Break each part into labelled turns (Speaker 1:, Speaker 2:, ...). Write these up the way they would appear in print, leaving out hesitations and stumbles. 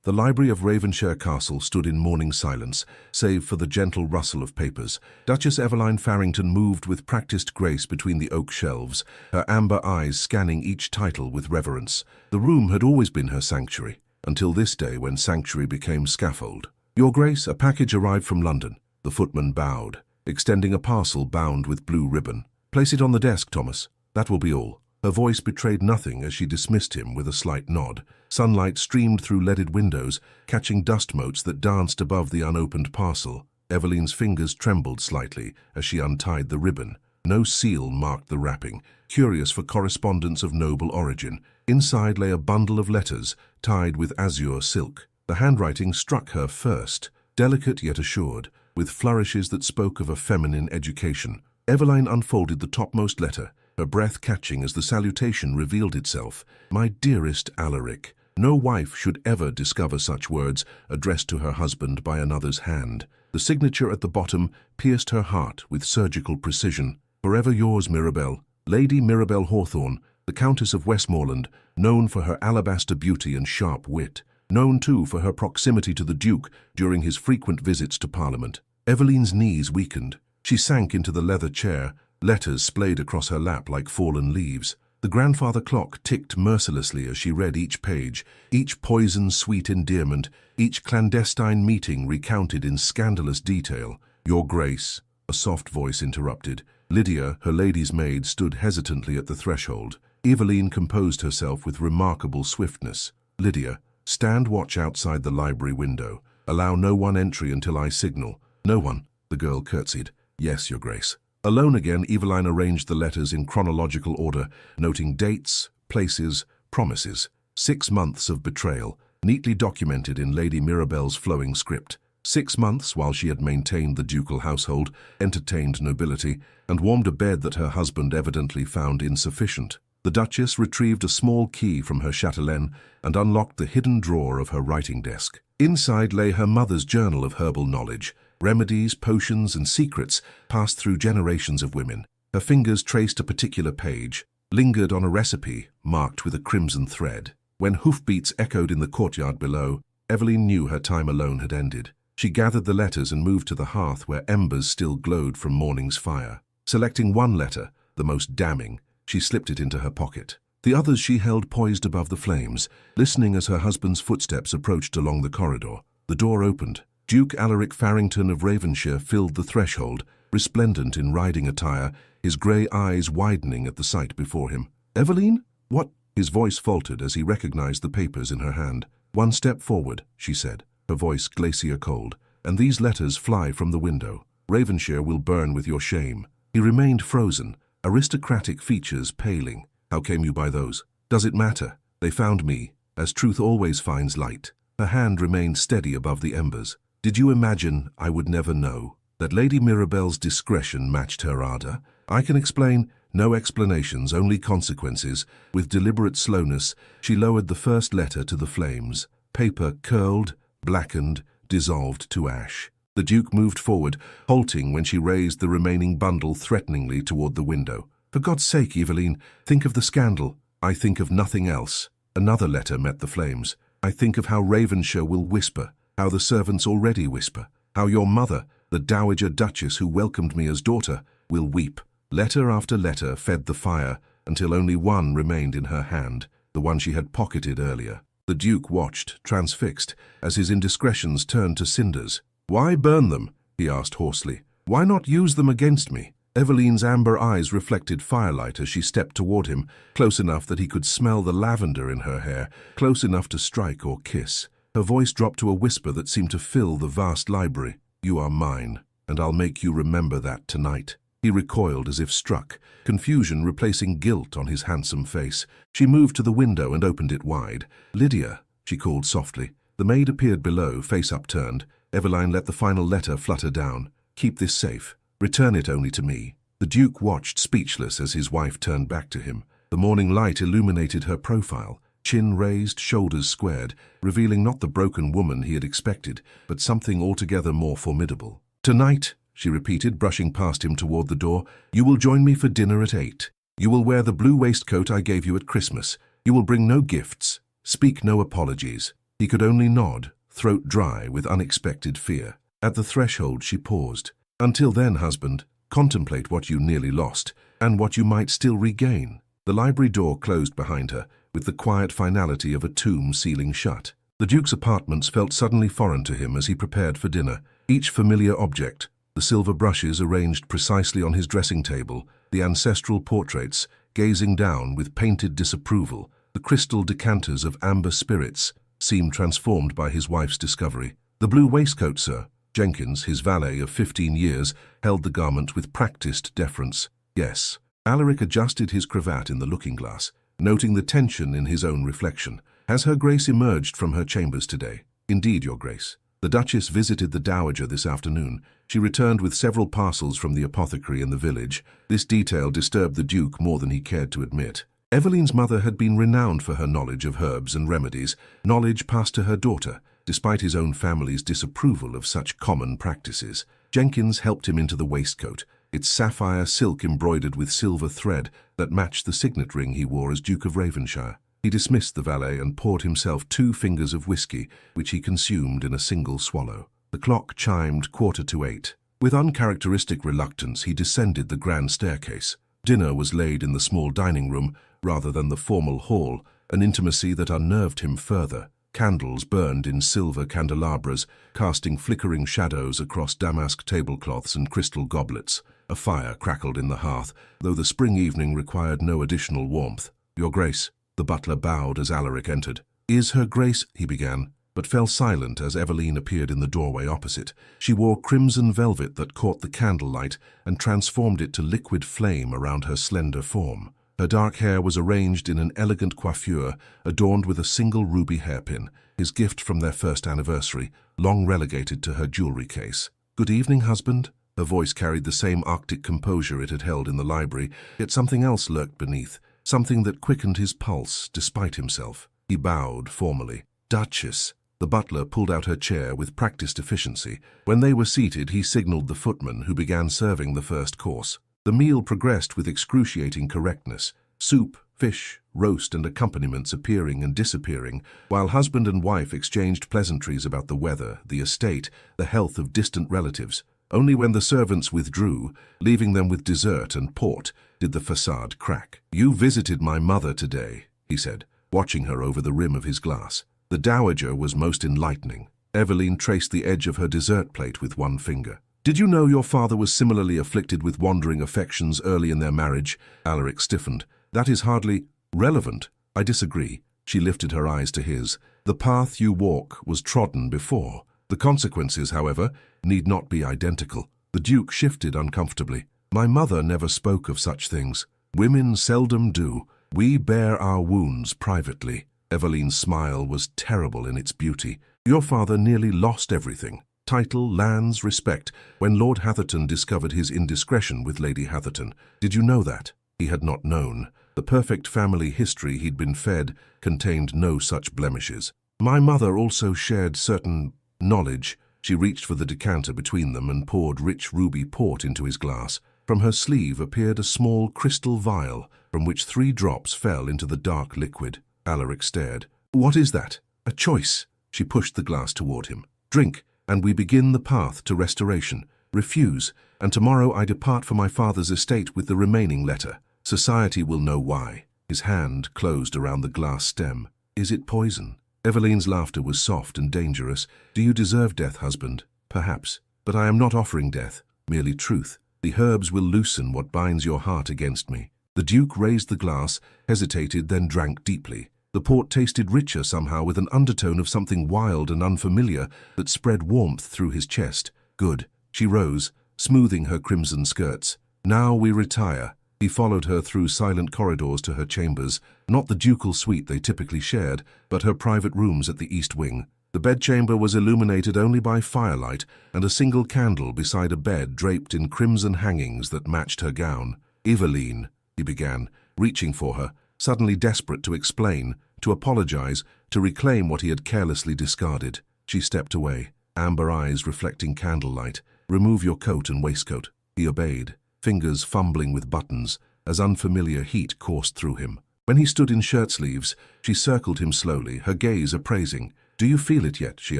Speaker 1: The library of Ravenshire Castle stood in mourning silence, save for the gentle rustle of papers. Duchess Eveline Farrington moved with practiced grace between the oak shelves, her amber eyes scanning each title with reverence. The room had always been her sanctuary, until this day when sanctuary became scaffold. "Your Grace, a package arrived from London." The footman bowed, extending a parcel bound with blue ribbon. "Place it on the desk, Thomas. That will be all." Her voice betrayed nothing as she dismissed him with a slight nod. Sunlight streamed through leaded windows, catching dust motes that danced above the unopened parcel. Eveline's fingers trembled slightly as she untied the ribbon. No seal marked the wrapping, curious for correspondence of noble origin. Inside lay a bundle of letters, tied with azure silk. The handwriting struck her first, delicate yet assured, with flourishes that spoke of a feminine education. Eveline unfolded the topmost letter, her breath catching as the salutation revealed itself. "My dearest Alaric." No wife should ever discover such words addressed to her husband by another's hand. The signature at the bottom pierced her heart with surgical precision. "Forever yours, Mirabell, Lady Mirabell Hawthorne, the Countess of Westmoreland, known for her alabaster beauty and sharp wit, known too for her proximity to the Duke during his frequent visits to Parliament." Eveline's knees weakened. She sank into the leather chair, letters splayed across her lap like fallen leaves. The grandfather clock ticked mercilessly as she read each page, each poison-sweet endearment, each clandestine meeting recounted in scandalous detail. "Your Grace," a soft voice interrupted. Lydia, her lady's maid, stood hesitantly at the threshold. Eveline composed herself with remarkable swiftness. "Lydia, stand watch outside the library window. Allow no one entry until I signal." "No one," the girl curtsied. "Yes, Your Grace." Alone again, Eveline arranged the letters in chronological order, noting dates, places, promises. 6 months of betrayal, neatly documented in Lady Mirabell's flowing script. 6 months while she had maintained the ducal household, entertained nobility, and warmed a bed that her husband evidently found insufficient. The Duchess retrieved a small key from her chatelaine and unlocked the hidden drawer of her writing desk. Inside lay her mother's journal of herbal knowledge. Remedies, potions, and secrets passed through generations of women. Her fingers traced a particular page, lingered on a recipe marked with a crimson thread. When hoofbeats echoed in the courtyard below, Eveline knew her time alone had ended. She gathered the letters and moved to the hearth where embers still glowed from morning's fire. Selecting one letter, the most damning, she slipped it into her pocket. The others she held poised above the flames, listening as her husband's footsteps approached along the corridor. The door opened. Duke Alaric Farrington of Ravenshire filled the threshold, resplendent in riding attire, his grey eyes widening at the sight before him. "Eveline? What?" His voice faltered as he recognized the papers in her hand. "One step forward," she said, her voice glacier cold, "and these letters fly from the window. Ravenshire will burn with your shame." He remained frozen, aristocratic features paling. "How came you by those?" "Does it matter? They found me, as truth always finds light." Her hand remained steady above the embers. "Did you imagine I would never know? That Lady Mirabell's discretion matched her ardor? I can explain." "No explanations, only consequences." With deliberate slowness, she lowered the first letter to the flames. Paper curled, blackened, dissolved to ash. The Duke moved forward, halting when she raised the remaining bundle threateningly toward the window. "For God's sake, Eveline, think of the scandal." "I think of nothing else." Another letter met the flames. "I think of how Ravenshire will whisper, how the servants already whisper, how your mother, the Dowager Duchess who welcomed me as daughter, will weep." Letter after letter fed the fire until only one remained in her hand, the one she had pocketed earlier. The Duke watched, transfixed, as his indiscretions turned to cinders. "Why burn them?" he asked hoarsely. "Why not use them against me?" Eveline's amber eyes reflected firelight as she stepped toward him, close enough that he could smell the lavender in her hair, close enough to strike or kiss. Her voice dropped to a whisper that seemed to fill the vast library. "You are mine, and I'll make you remember that tonight." He recoiled as if struck, confusion replacing guilt on his handsome face. She moved to the window and opened it wide. "Lydia," she called softly. The maid appeared below, face upturned. Eveline let the final letter flutter down. "Keep this safe. Return it only to me." The Duke watched speechless as his wife turned back to him. The morning light illuminated her profile, chin raised, shoulders squared, revealing not the broken woman he had expected, but something altogether more formidable. "Tonight," she repeated, brushing past him toward the door, "you will join me for dinner at 8. You will wear the blue waistcoat I gave you at Christmas. You will bring no gifts. Speak no apologies. He could only nod, throat dry with unexpected fear. At the threshold she paused. "Until then, husband, contemplate what you nearly lost, and what you might still regain." The library door closed behind her, with the quiet finality of a tomb sealing shut. The Duke's apartments felt suddenly foreign to him as he prepared for dinner. Each familiar object, the silver brushes arranged precisely on his dressing table, the ancestral portraits, gazing down with painted disapproval, the crystal decanters of amber spirits, seemed transformed by his wife's discovery. "The blue waistcoat, sir." Jenkins, his valet of 15 years, held the garment with practiced deference. "Yes." Alaric adjusted his cravat in the looking-glass, noting the tension in his own reflection. "Has Her Grace emerged from her chambers today?" "Indeed, Your Grace. The Duchess visited the Dowager this afternoon. She returned with several parcels from the apothecary in the village." This detail disturbed the Duke more than he cared to admit. Eveline's mother had been renowned for her knowledge of herbs and remedies, knowledge passed to her daughter, despite his own family's disapproval of such common practices. Jenkins helped him into the waistcoat, its sapphire silk embroidered with silver thread that matched the signet ring he wore as Duke of Ravenshire. He dismissed the valet and poured himself 2 fingers of whiskey, which he consumed in a single swallow. The clock chimed 8:15. With uncharacteristic reluctance, he descended the grand staircase. Dinner was laid in the small dining room rather than the formal hall, an intimacy that unnerved him further. Candles burned in silver candelabras, casting flickering shadows across damask tablecloths and crystal goblets. A fire crackled in the hearth, though the spring evening required no additional warmth. "Your Grace." The butler bowed as Alaric entered. "Is Her Grace—" he began, but fell silent as Eveline appeared in the doorway opposite. She wore crimson velvet that caught the candlelight and transformed it to liquid flame around her slender form. Her dark hair was arranged in an elegant coiffure, adorned with a single ruby hairpin, his gift from their first anniversary, long relegated to her jewelry case. "Good evening, husband." Her voice carried the same arctic composure it had held in the library, yet something else lurked beneath, something that quickened his pulse despite himself. He bowed formally. "Duchess." The butler pulled out her chair with practiced efficiency. When they were seated, he signaled the footman, who began serving the first course. The meal progressed with excruciating correctness, soup, fish, roast and accompaniments appearing and disappearing, while husband and wife exchanged pleasantries about the weather, the estate, the health of distant relatives. Only when the servants withdrew, leaving them with dessert and port, did the facade crack. "You visited my mother today," he said, watching her over the rim of his glass. The Dowager was most enlightening. Eveline traced the edge of her dessert plate with one finger. "Did you know your father was similarly afflicted with wandering affections early in their marriage?" Alaric stiffened. "That is hardly relevant." "I disagree." She lifted her eyes to his. "The path you walk was trodden before. The consequences, however, need not be identical." The Duke shifted uncomfortably. "My mother never spoke of such things. Women seldom do. We bear our wounds privately." Eveline's smile was terrible in its beauty. "Your father nearly lost everything. Title, lands, respect, when Lord Hatherton discovered his indiscretion with Lady Hatherton. Did you know that?" He had not known. The perfect family history he'd been fed contained no such blemishes. "My mother also shared certain knowledge." She reached for the decanter between them and poured rich ruby port into his glass. From her sleeve appeared a small crystal vial, from which 3 drops fell into the dark liquid. Alaric stared. "What is that?" "A choice." She pushed the glass toward him. "Drink, and we begin the path to restoration. Refuse, and tomorrow I depart for my father's estate with the remaining letter. Society will know why." His hand closed around the glass stem. "Is it poison?" Eveline's laughter was soft and dangerous. "Do you deserve death, husband?" "Perhaps. But I am not offering death, merely truth. The herbs will loosen what binds your heart against me." The Duke raised the glass, hesitated, then drank deeply. The port tasted richer somehow, with an undertone of something wild and unfamiliar that spread warmth through his chest. "Good." She rose, smoothing her crimson skirts. "Now we retire." He followed her through silent corridors to her chambers, not the ducal suite they typically shared, but her private rooms at the east wing. The bedchamber was illuminated only by firelight and a single candle beside a bed draped in crimson hangings that matched her gown. "Eveline," he began, reaching for her, suddenly desperate to explain, to apologize, to reclaim what he had carelessly discarded. She stepped away, amber eyes reflecting candlelight. "Remove your coat and waistcoat." He obeyed, fingers fumbling with buttons, as unfamiliar heat coursed through him. When he stood in shirt sleeves, she circled him slowly, her gaze appraising. "Do you feel it yet?" she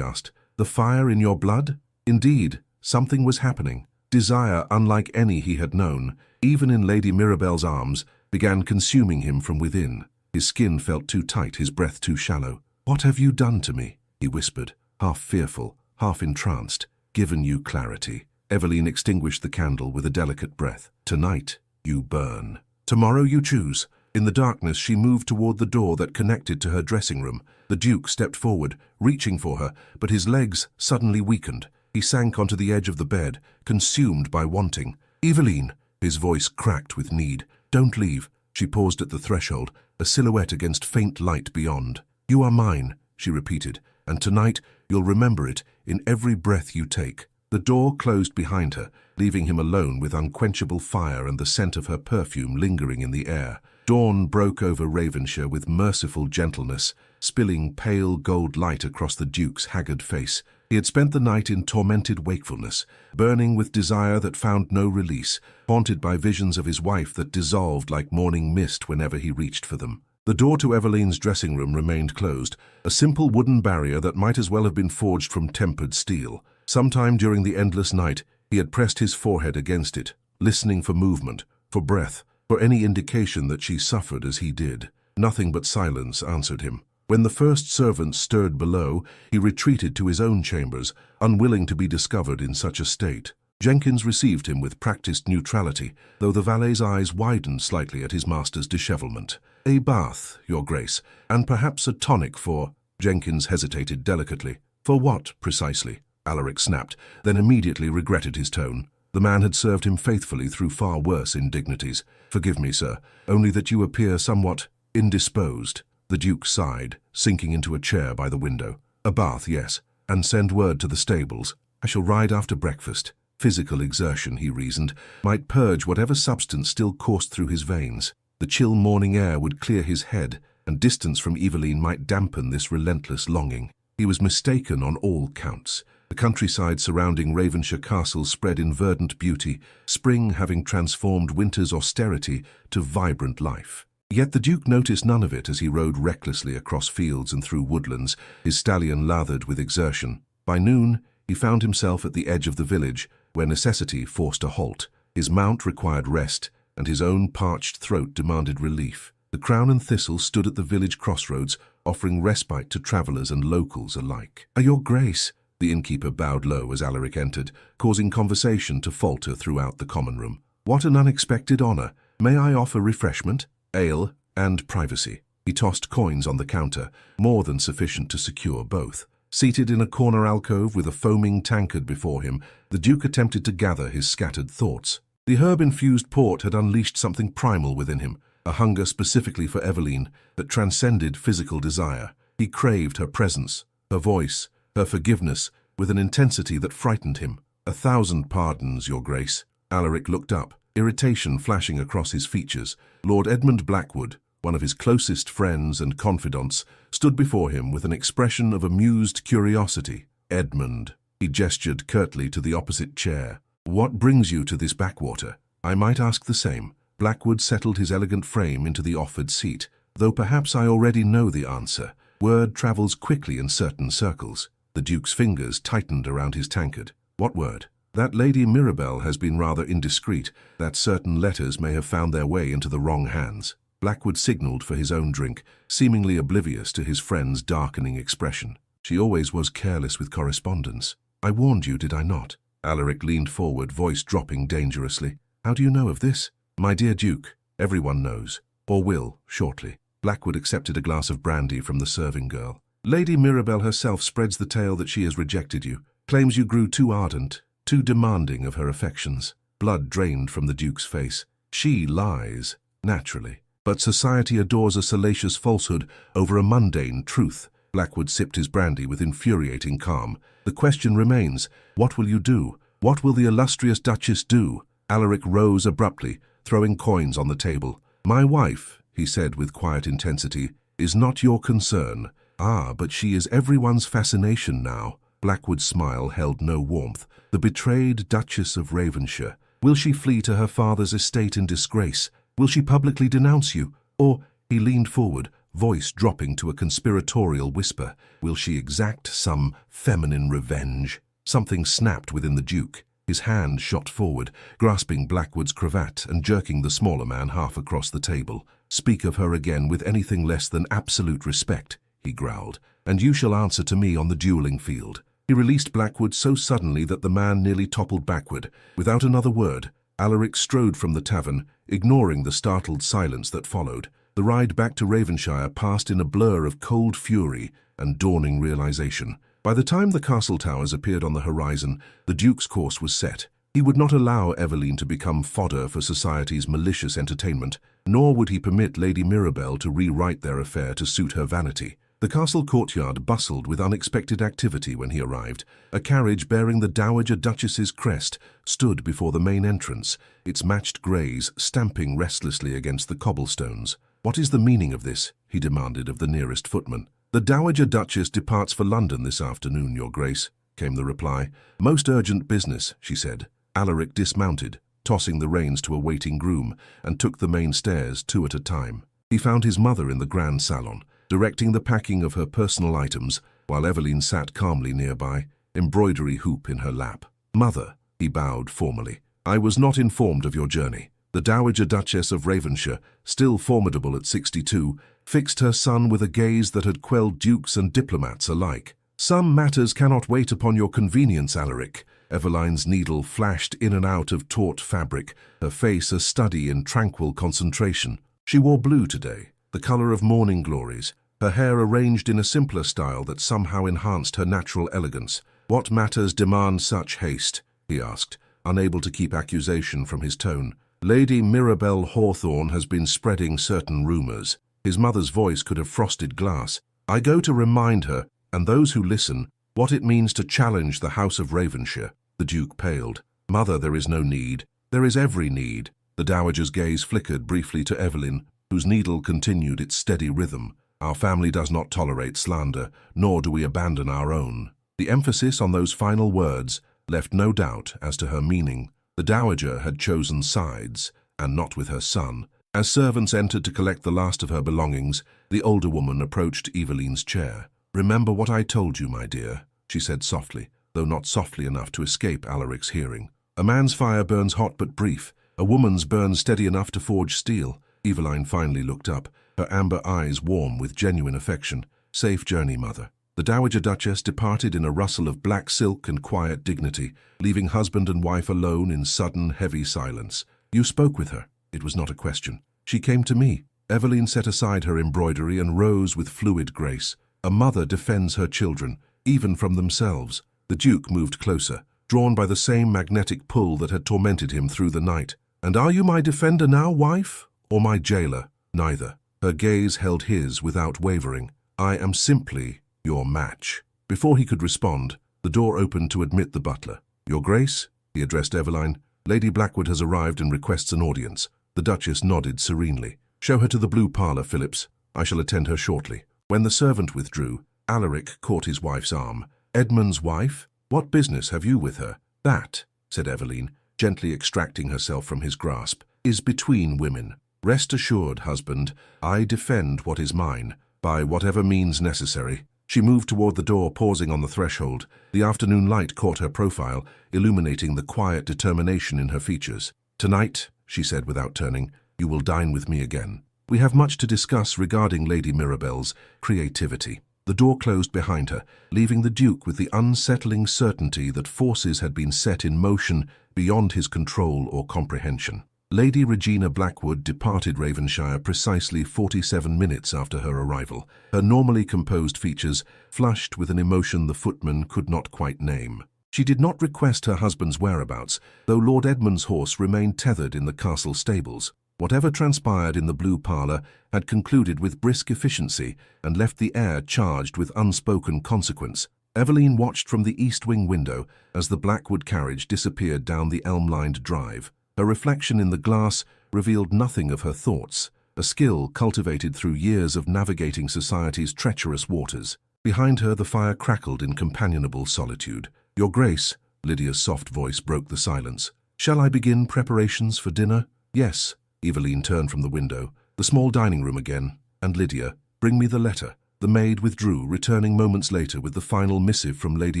Speaker 1: asked. "The fire in your blood?" Indeed, something was happening. Desire unlike any he had known, even in Lady Mirabel's arms, began consuming him from within. His skin felt too tight, his breath too shallow. "What have you done to me?" he whispered, half fearful, half entranced. "Given you clarity." Eveline extinguished the candle with a delicate breath. "Tonight, you burn. Tomorrow you choose." In the darkness, she moved toward the door that connected to her dressing room. The Duke stepped forward, reaching for her, but his legs suddenly weakened. He sank onto the edge of the bed, consumed by wanting. "Eveline!" His voice cracked with need. "Don't leave." She paused at the threshold, a silhouette against faint light beyond. "You are mine," she repeated, "and tonight you'll remember it in every breath you take." The door closed behind her, leaving him alone with unquenchable fire and the scent of her perfume lingering in the air. Dawn broke over Ravenshire with merciful gentleness, spilling pale gold light across the Duke's haggard face. He had spent the night in tormented wakefulness, burning with desire that found no release, haunted by visions of his wife that dissolved like morning mist whenever he reached for them. The door to Eveline's dressing room remained closed, a simple wooden barrier that might as well have been forged from tempered steel. Sometime during the endless night, he had pressed his forehead against it, listening for movement, for breath, for any indication that she suffered as he did. Nothing but silence answered him. When the first servant stirred below, he retreated to his own chambers, unwilling to be discovered in such a state. Jenkins received him with practiced neutrality, though the valet's eyes widened slightly at his master's dishevelment. "A bath, Your Grace, and perhaps a tonic for—" Jenkins hesitated delicately. "For what, precisely?" Alaric snapped, then immediately regretted his tone. The man had served him faithfully through far worse indignities. "Forgive me, sir, only that you appear somewhat indisposed." The Duke sighed, sinking into a chair by the window. "A bath, yes, and send word to the stables. I shall ride after breakfast." Physical exertion, he reasoned, might purge whatever substance still coursed through his veins. The chill morning air would clear his head, and distance from Eveline might dampen this relentless longing. He was mistaken on all counts. The countryside surrounding Ravenshire Castle spread in verdant beauty, spring having transformed winter's austerity to vibrant life. Yet the Duke noticed none of it as he rode recklessly across fields and through woodlands, his stallion lathered with exertion. By noon, he found himself at the edge of the village, where necessity forced a halt. His mount required rest, and his own parched throat demanded relief. The Crown and Thistle stood at the village crossroads, offering respite to travellers and locals alike. "Your Grace," the innkeeper bowed low as Alaric entered, causing conversation to falter throughout the common room. "What an unexpected honour! May I offer refreshment, ale, and privacy?" He tossed coins on the counter, more than sufficient to secure both. Seated in a corner alcove with a foaming tankard before him, the Duke attempted to gather his scattered thoughts. The herb-infused port had unleashed something primal within him, a hunger specifically for Eveline that transcended physical desire. He craved her presence, her voice, her forgiveness, with an intensity that frightened him. "1,000 pardons, Your Grace." Alaric looked up, irritation flashing across his features. Lord Edmund Blackwood, one of his closest friends and confidants, stood before him with an expression of amused curiosity. "Edmund," he gestured curtly to the opposite chair. "What brings you to this backwater? I might ask the same." Blackwood settled his elegant frame into the offered seat. "Though perhaps I already know the answer. Word travels quickly in certain circles." The Duke's fingers tightened around his tankard. "What word?" "That Lady Mirabel has been rather indiscreet, that certain letters may have found their way into the wrong hands." Blackwood signalled for his own drink, seemingly oblivious to his friend's darkening expression. "She always was careless with correspondence. I warned you, did I not?" Alaric leaned forward, voice dropping dangerously. "How do you know of this?" "My dear Duke, everyone knows, or will, shortly." Blackwood accepted a glass of brandy from the serving girl. "Lady Mirabel herself spreads the tale that she has rejected you, claims you grew too ardent, too demanding of her affections." Blood drained from the Duke's face. "She lies, naturally. But society adores a salacious falsehood over a mundane truth." Blackwood sipped his brandy with infuriating calm. "The question remains, what will you do? What will the illustrious Duchess do?" Alaric rose abruptly, throwing coins on the table. "My wife," he said with quiet intensity, "is not your concern." "Ah, but she is everyone's fascination now." Blackwood's smile held no warmth. "The betrayed Duchess of Ravenshire. Will she flee to her father's estate in disgrace? Will she publicly denounce you? Or—" he leaned forward, voice dropping to a conspiratorial whisper. Will she exact some feminine revenge? Something snapped within the Duke. His hand shot forward, grasping Blackwood's cravat and jerking the smaller man half across the table. Speak of her again with anything less than absolute respect, he growled, and you shall answer to me on the dueling field. He released Blackwood so suddenly that the man nearly toppled backward. Without another word, Alaric strode from the tavern, ignoring the startled silence that followed. The ride back to Ravenshire passed in a blur of cold fury and dawning realization. By the time the castle towers appeared on the horizon, the Duke's course was set. He would not allow Eveline to become fodder for society's malicious entertainment, nor would he permit Lady Mirabelle to rewrite their affair to suit her vanity. The castle courtyard bustled with unexpected activity when he arrived. A carriage bearing the Dowager Duchess's crest stood before the main entrance, its matched greys stamping restlessly against the cobblestones. "What is the meaning of this?" he demanded of the nearest footman. "The Dowager Duchess departs for London this afternoon, Your Grace," came the reply. "Most urgent business," she said. Alaric dismounted, tossing the reins to a waiting groom, and took the main stairs 2 at a time. He found his mother in the grand salon, directing the packing of her personal items, while Eveline sat calmly nearby, embroidery hoop in her lap. "Mother," he bowed formally, "I was not informed of your journey." The Dowager Duchess of Ravenshire, still formidable at 62, fixed her son with a gaze that had quelled dukes and diplomats alike. "Some matters cannot wait upon your convenience, Alaric." Eveline's needle flashed in and out of taut fabric, her face a study in tranquil concentration. She wore blue today, the color of morning glories, her hair arranged in a simpler style that somehow enhanced her natural elegance. "What matters demand such haste?" he asked, unable to keep accusation from his tone. "Lady Mirabelle Hawthorne has been spreading certain rumors." His mother's voice could have frosted glass. "I go to remind her, and those who listen, what it means to challenge the House of Ravenshire." The Duke paled. "Mother, there is no need. There is every need." The Dowager's gaze flickered briefly to Eveline, whose needle continued its steady rhythm. "Our family does not tolerate slander, nor do we abandon our own." The emphasis on those final words left no doubt as to her meaning. The Dowager had chosen sides, and not with her son. As servants entered to collect the last of her belongings, the older woman approached Eveline's chair. "Remember what I told you, my dear," she said softly, though not softly enough to escape Alaric's hearing. "A man's fire burns hot but brief. A woman's burns steady enough to forge steel." Eveline finally looked up, her amber eyes warm with genuine affection. "Safe journey, mother." The Dowager Duchess departed in a rustle of black silk and quiet dignity, leaving husband and wife alone in sudden, heavy silence. "You spoke with her?" It was not a question. "She came to me." Eveline set aside her embroidery and rose with fluid grace. "A mother defends her children, even from themselves." The Duke moved closer, drawn by the same magnetic pull that had tormented him through the night. "And are you my defender now, wife? Or my jailer?" "Neither." Her gaze held his without wavering. "I am simply your match." Before he could respond, the door opened to admit the butler. "Your Grace," he addressed Eveline, "Lady Blackwood has arrived and requests an audience." The Duchess nodded serenely. "Show her to the blue parlour, Phillips. I shall attend her shortly." When the servant withdrew, Alaric caught his wife's arm. "Edmund's wife? What business have you with her?" "That," said Eveline, gently extracting herself from his grasp, "is between women. Rest assured, husband, I defend what is mine, by whatever means necessary." She moved toward the door, pausing on the threshold. The afternoon light caught her profile, illuminating the quiet determination in her features. "Tonight," she said without turning, "you will dine with me again. We have much to discuss regarding Lady Mirabelle's creativity." The door closed behind her, leaving the Duke with the unsettling certainty that forces had been set in motion beyond his control or comprehension. Lady Regina Blackwood departed Ravenshire precisely 47 minutes after her arrival, her normally composed features flushed with an emotion the footman could not quite name. She did not request her husband's whereabouts, though Lord Edmund's horse remained tethered in the castle stables. Whatever transpired in the blue parlour had concluded with brisk efficiency and left the air charged with unspoken consequence. Eveline watched from the east wing window as the Blackwood carriage disappeared down the elm-lined drive. Her reflection in the glass revealed nothing of her thoughts, a skill cultivated through years of navigating society's treacherous waters. Behind her the fire crackled in companionable solitude. "Your Grace," Lydia's soft voice broke the silence. "Shall I begin preparations for dinner?" "Yes." Eveline turned from the window. "The small dining room again. And Lydia, Bring me the letter. The maid withdrew, returning moments later with the final missive from Lady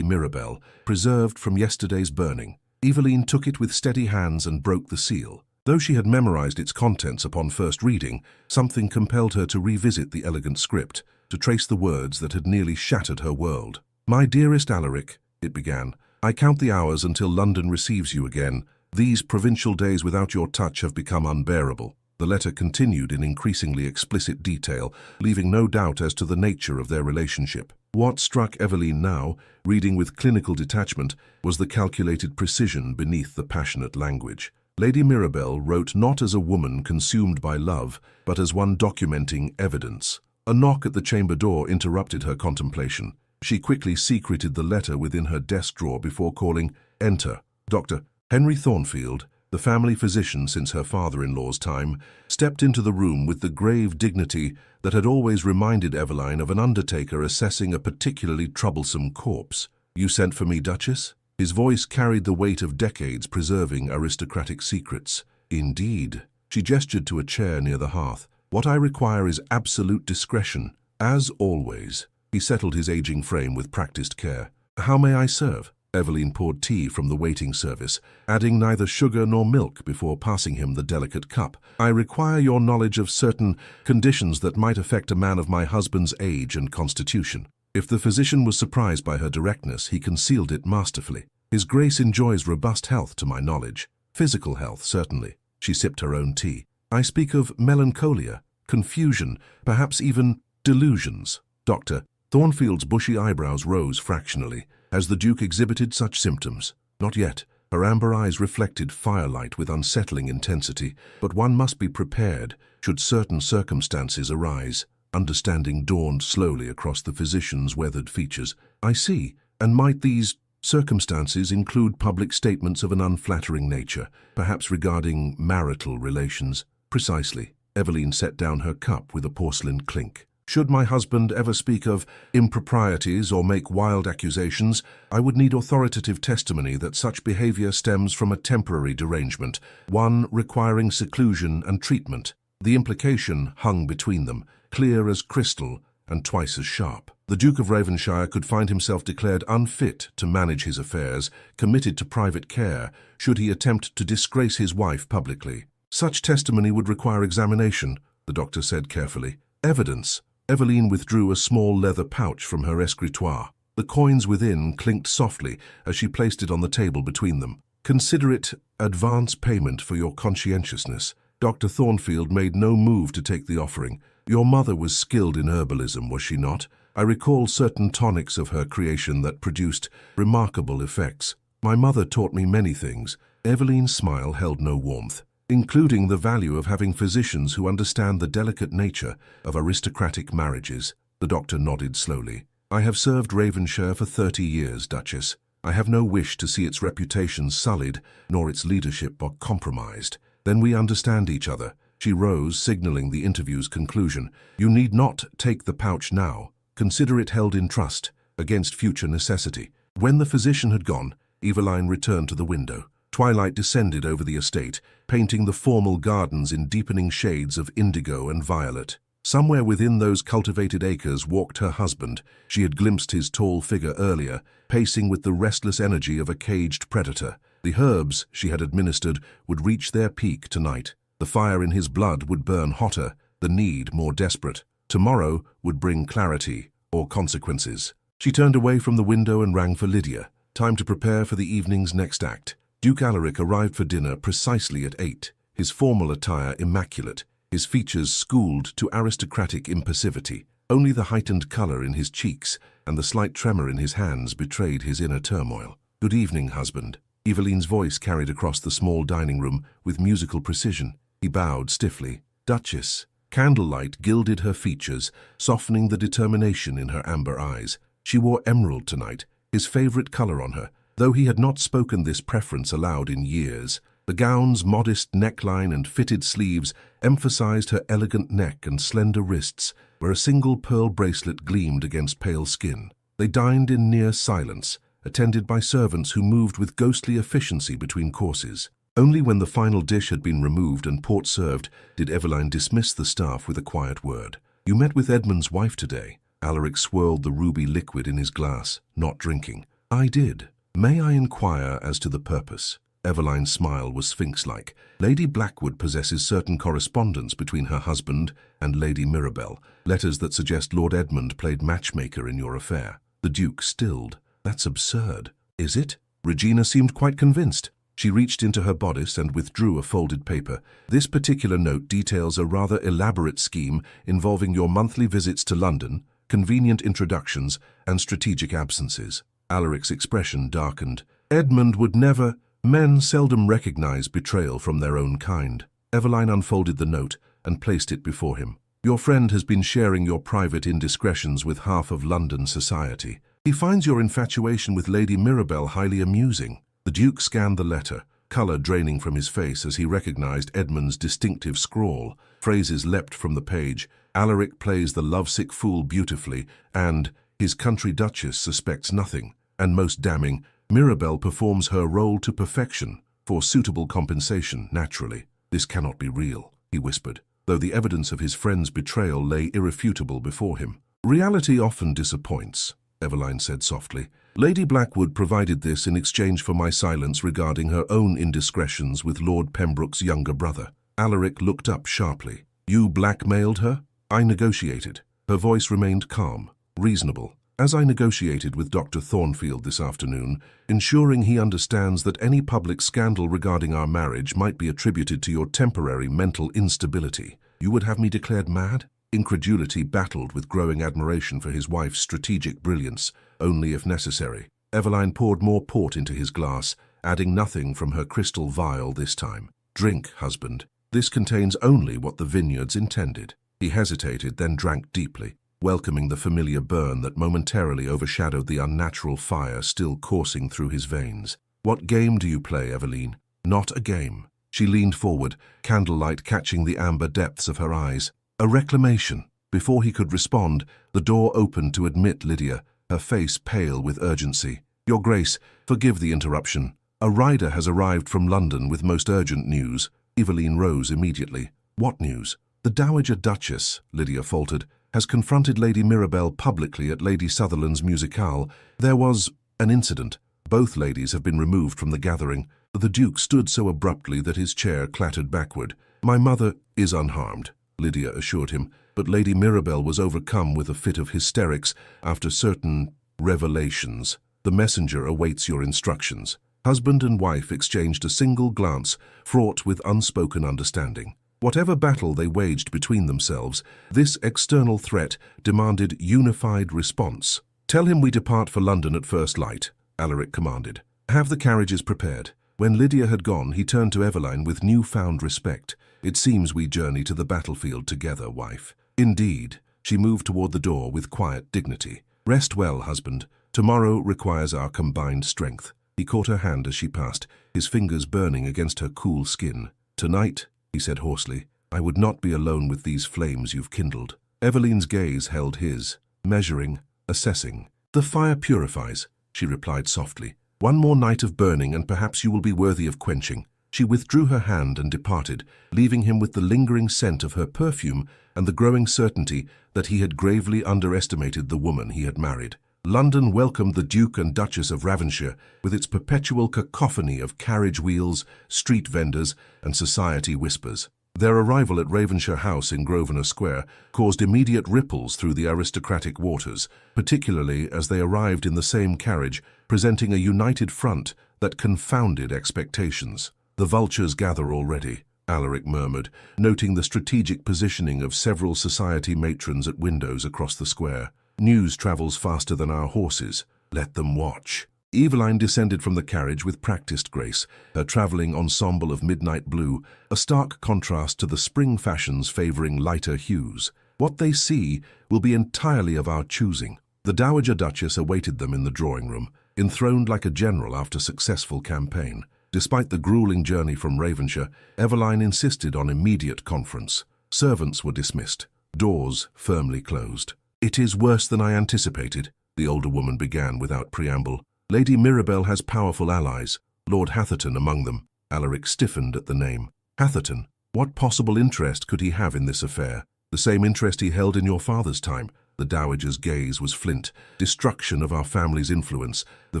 Speaker 1: Mirabelle, preserved from yesterday's burning. Eveline took it with steady hands and broke the seal. Though she had memorized its contents upon first reading, something compelled her to revisit the elegant script, to trace the words that had nearly shattered her world. "My dearest Alaric," it began, "I count the hours until London receives you again. These provincial days without your touch have become unbearable." The letter continued in increasingly explicit detail, leaving no doubt as to the nature of their relationship. What struck Eveline now, reading with clinical detachment, was the calculated precision beneath the passionate language. Lady Mirabelle wrote not as a woman consumed by love, but as one documenting evidence. A knock at the chamber door interrupted her contemplation. She quickly secreted the letter within her desk drawer before calling, "Enter." Dr. Henry Thornfield, the family physician since her father-in-law's time, stepped into the room with the grave dignity that had always reminded Eveline of an undertaker assessing a particularly troublesome corpse. "You sent for me, Duchess?" His voice carried the weight of decades preserving aristocratic secrets. "Indeed." She gestured to a chair near the hearth. "What I require is absolute discretion, as always." He settled his aging frame with practiced care. "How may I serve?" Eveline poured tea from the waiting service, adding neither sugar nor milk before passing him the delicate cup. "I require your knowledge of certain conditions that might affect a man of my husband's age and constitution." If the physician was surprised by her directness, he concealed it masterfully. "His Grace enjoys robust health, to my knowledge." "Physical health, certainly." She sipped her own tea. "I speak of melancholia, confusion, perhaps even delusions." Dr. Thornfield's bushy eyebrows rose fractionally. "Has the Duke exhibited such symptoms?" "Not yet." Her amber eyes reflected firelight with unsettling intensity. "But one must be prepared should certain circumstances arise." Understanding dawned slowly across the physician's weathered features. "I see. And might these circumstances include public statements of an unflattering nature, perhaps regarding marital relations?" "Precisely." Eveline set down her cup with a porcelain clink. "Should my husband ever speak of improprieties or make wild accusations, I would need authoritative testimony that such behavior stems from a temporary derangement, one requiring seclusion and treatment." The implication hung between them, clear as crystal and twice as sharp. The Duke of Ravenshire could find himself declared unfit to manage his affairs, committed to private care, should he attempt to disgrace his wife publicly. "Such testimony would require examination," the doctor said carefully. "Evidence." Eveline withdrew a small leather pouch from her escritoire. The coins within clinked softly as she placed it on the table between them. "Consider it advance payment for your conscientiousness." Dr. Thornfield made no move to take the offering. "Your mother was skilled in herbalism, was she not? I recall certain tonics of her creation that produced remarkable effects. My mother taught me many things." Eveline's smile held no warmth. "Including the value of having physicians who understand the delicate nature of aristocratic marriages." The doctor nodded slowly. "I have served Ravenshire for 30 years, Duchess. I have no wish to see its reputation sullied, nor its leadership compromised." "Then we understand each other." She rose, signaling the interview's conclusion. "You need not take the pouch now. Consider it held in trust, against future necessity." When the physician had gone, Eveline returned to the window. Twilight descended over the estate, painting the formal gardens in deepening shades of indigo and violet. Somewhere within those cultivated acres walked her husband. She had glimpsed his tall figure earlier, pacing with the restless energy of a caged predator. The herbs she had administered would reach their peak tonight. The fire in his blood would burn hotter, the need more desperate. Tomorrow would bring clarity or consequences. She turned away from the window and rang for Lydia. Time to prepare for the evening's next act. Duke Alaric arrived for dinner precisely at 8, his formal attire immaculate, his features schooled to aristocratic impassivity. Only the heightened color in his cheeks and the slight tremor in his hands betrayed his inner turmoil. "Good evening, husband." Eveline's voice carried across the small dining room with musical precision. He bowed stiffly. "Duchess." Candlelight gilded her features, softening the determination in her amber eyes. She wore emerald tonight, his favorite color on her, though he had not spoken this preference aloud in years. The gown's modest neckline and fitted sleeves emphasized her elegant neck and slender wrists, where a single pearl bracelet gleamed against pale skin. They dined in near silence, attended by servants who moved with ghostly efficiency between courses. Only when the final dish had been removed and port served did Eveline dismiss the staff with a quiet word. You met with Edmund's wife today. Alaric swirled the ruby liquid in his glass, not drinking. I did. May I inquire as to the purpose? Eveline's smile was sphinx-like. Lady Blackwood possesses certain correspondence between her husband and Lady Mirabelle, letters that suggest Lord Edmund played matchmaker in your affair. The Duke stilled. That's absurd. Is it? Regina seemed quite convinced. She reached into her bodice and withdrew a folded paper. This particular note details a rather elaborate scheme involving your monthly visits to London, convenient introductions, and strategic absences. Alaric's expression darkened. Edmund would never... Men seldom recognize betrayal from their own kind. Eveline unfolded the note and placed it before him. Your friend has been sharing your private indiscretions with half of London society. He finds your infatuation with Lady Mirabelle highly amusing. The Duke scanned the letter, colour draining from his face as he recognized Edmund's distinctive scrawl. Phrases leapt from the page. Alaric plays the lovesick fool beautifully, and his country duchess suspects nothing. And most damning, Mirabelle performs her role to perfection, for suitable compensation, naturally. This cannot be real, he whispered, though the evidence of his friend's betrayal lay irrefutable before him. Reality often disappoints, Eveline said softly. Lady Blackwood provided this in exchange for my silence regarding her own indiscretions with Lord Pembroke's younger brother. Alaric looked up sharply. You blackmailed her? I negotiated. Her voice remained calm, reasonable. As I negotiated with Dr. Thornfield this afternoon, ensuring he understands that any public scandal regarding our marriage might be attributed to your temporary mental instability. You would have me declared mad? Incredulity battled with growing admiration for his wife's strategic brilliance, only if necessary. Eveline poured more port into his glass, adding nothing from her crystal vial this time. Drink, husband. This contains only what the vineyards intended. He hesitated, then drank deeply, welcoming the familiar burn that momentarily overshadowed the unnatural fire still coursing through his veins. What game do you play, Eveline? Not a game. She leaned forward, candlelight catching the amber depths of her eyes. A reclamation. Before he could respond, the door opened to admit Lydia, her face pale with urgency. Your Grace, forgive the interruption. A rider has arrived from London with most urgent news. Eveline rose immediately. What news? The Dowager Duchess, Lydia faltered, has confronted Lady Mirabelle publicly at Lady Sutherland's musicale. There was an incident. Both ladies have been removed from the gathering. The Duke stood so abruptly that his chair clattered backward. My mother is unharmed, Lydia assured him, but Lady Mirabelle was overcome with a fit of hysterics after certain revelations. The messenger awaits your instructions. Husband and wife exchanged a single glance, fraught with unspoken understanding. Whatever battle they waged between themselves, this external threat demanded unified response. Tell him we depart for London at first light, Alaric commanded. Have the carriages prepared. When Lydia had gone, he turned to Eveline with newfound respect. It seems we journey to the battlefield together, wife. Indeed. She moved toward the door with quiet dignity. Rest well, husband. Tomorrow requires our combined strength. He caught her hand as she passed, his fingers burning against her cool skin. Tonight, he said hoarsely, I would not be alone with these flames you've kindled. Eveline's gaze held his, measuring, assessing. The fire purifies, she replied softly. One more night of burning and perhaps you will be worthy of quenching. She withdrew her hand and departed, leaving him with the lingering scent of her perfume and the growing certainty that he had gravely underestimated the woman he had married. London welcomed the Duke and Duchess of Ravensshire with its perpetual cacophony of carriage wheels, street vendors, and society whispers. Their arrival at Ravensshire House in Grosvenor Square caused immediate ripples through the aristocratic waters, particularly as they arrived in the same carriage, presenting a united front that confounded expectations. The vultures gather already, Alaric murmured, noting the strategic positioning of several society matrons at windows across the square. News travels faster than our horses. Let them watch. Eveline descended from the carriage with practiced grace, her travelling ensemble of midnight blue, a stark contrast to the spring fashions favouring lighter hues. What they see will be entirely of our choosing. The Dowager Duchess awaited them in the drawing-room, enthroned like a general after successful campaign. Despite the grueling journey from Ravensshire, Eveline insisted on immediate conference. Servants were dismissed, doors firmly closed. It is worse than I anticipated, the older woman began without preamble. Lady Mirabelle has powerful allies, Lord Hatherton among them. Alaric stiffened at the name. Hatherton? What possible interest could he have in this affair? The same interest he held in your father's time. The dowager's gaze was flint. Destruction of our family's influence. The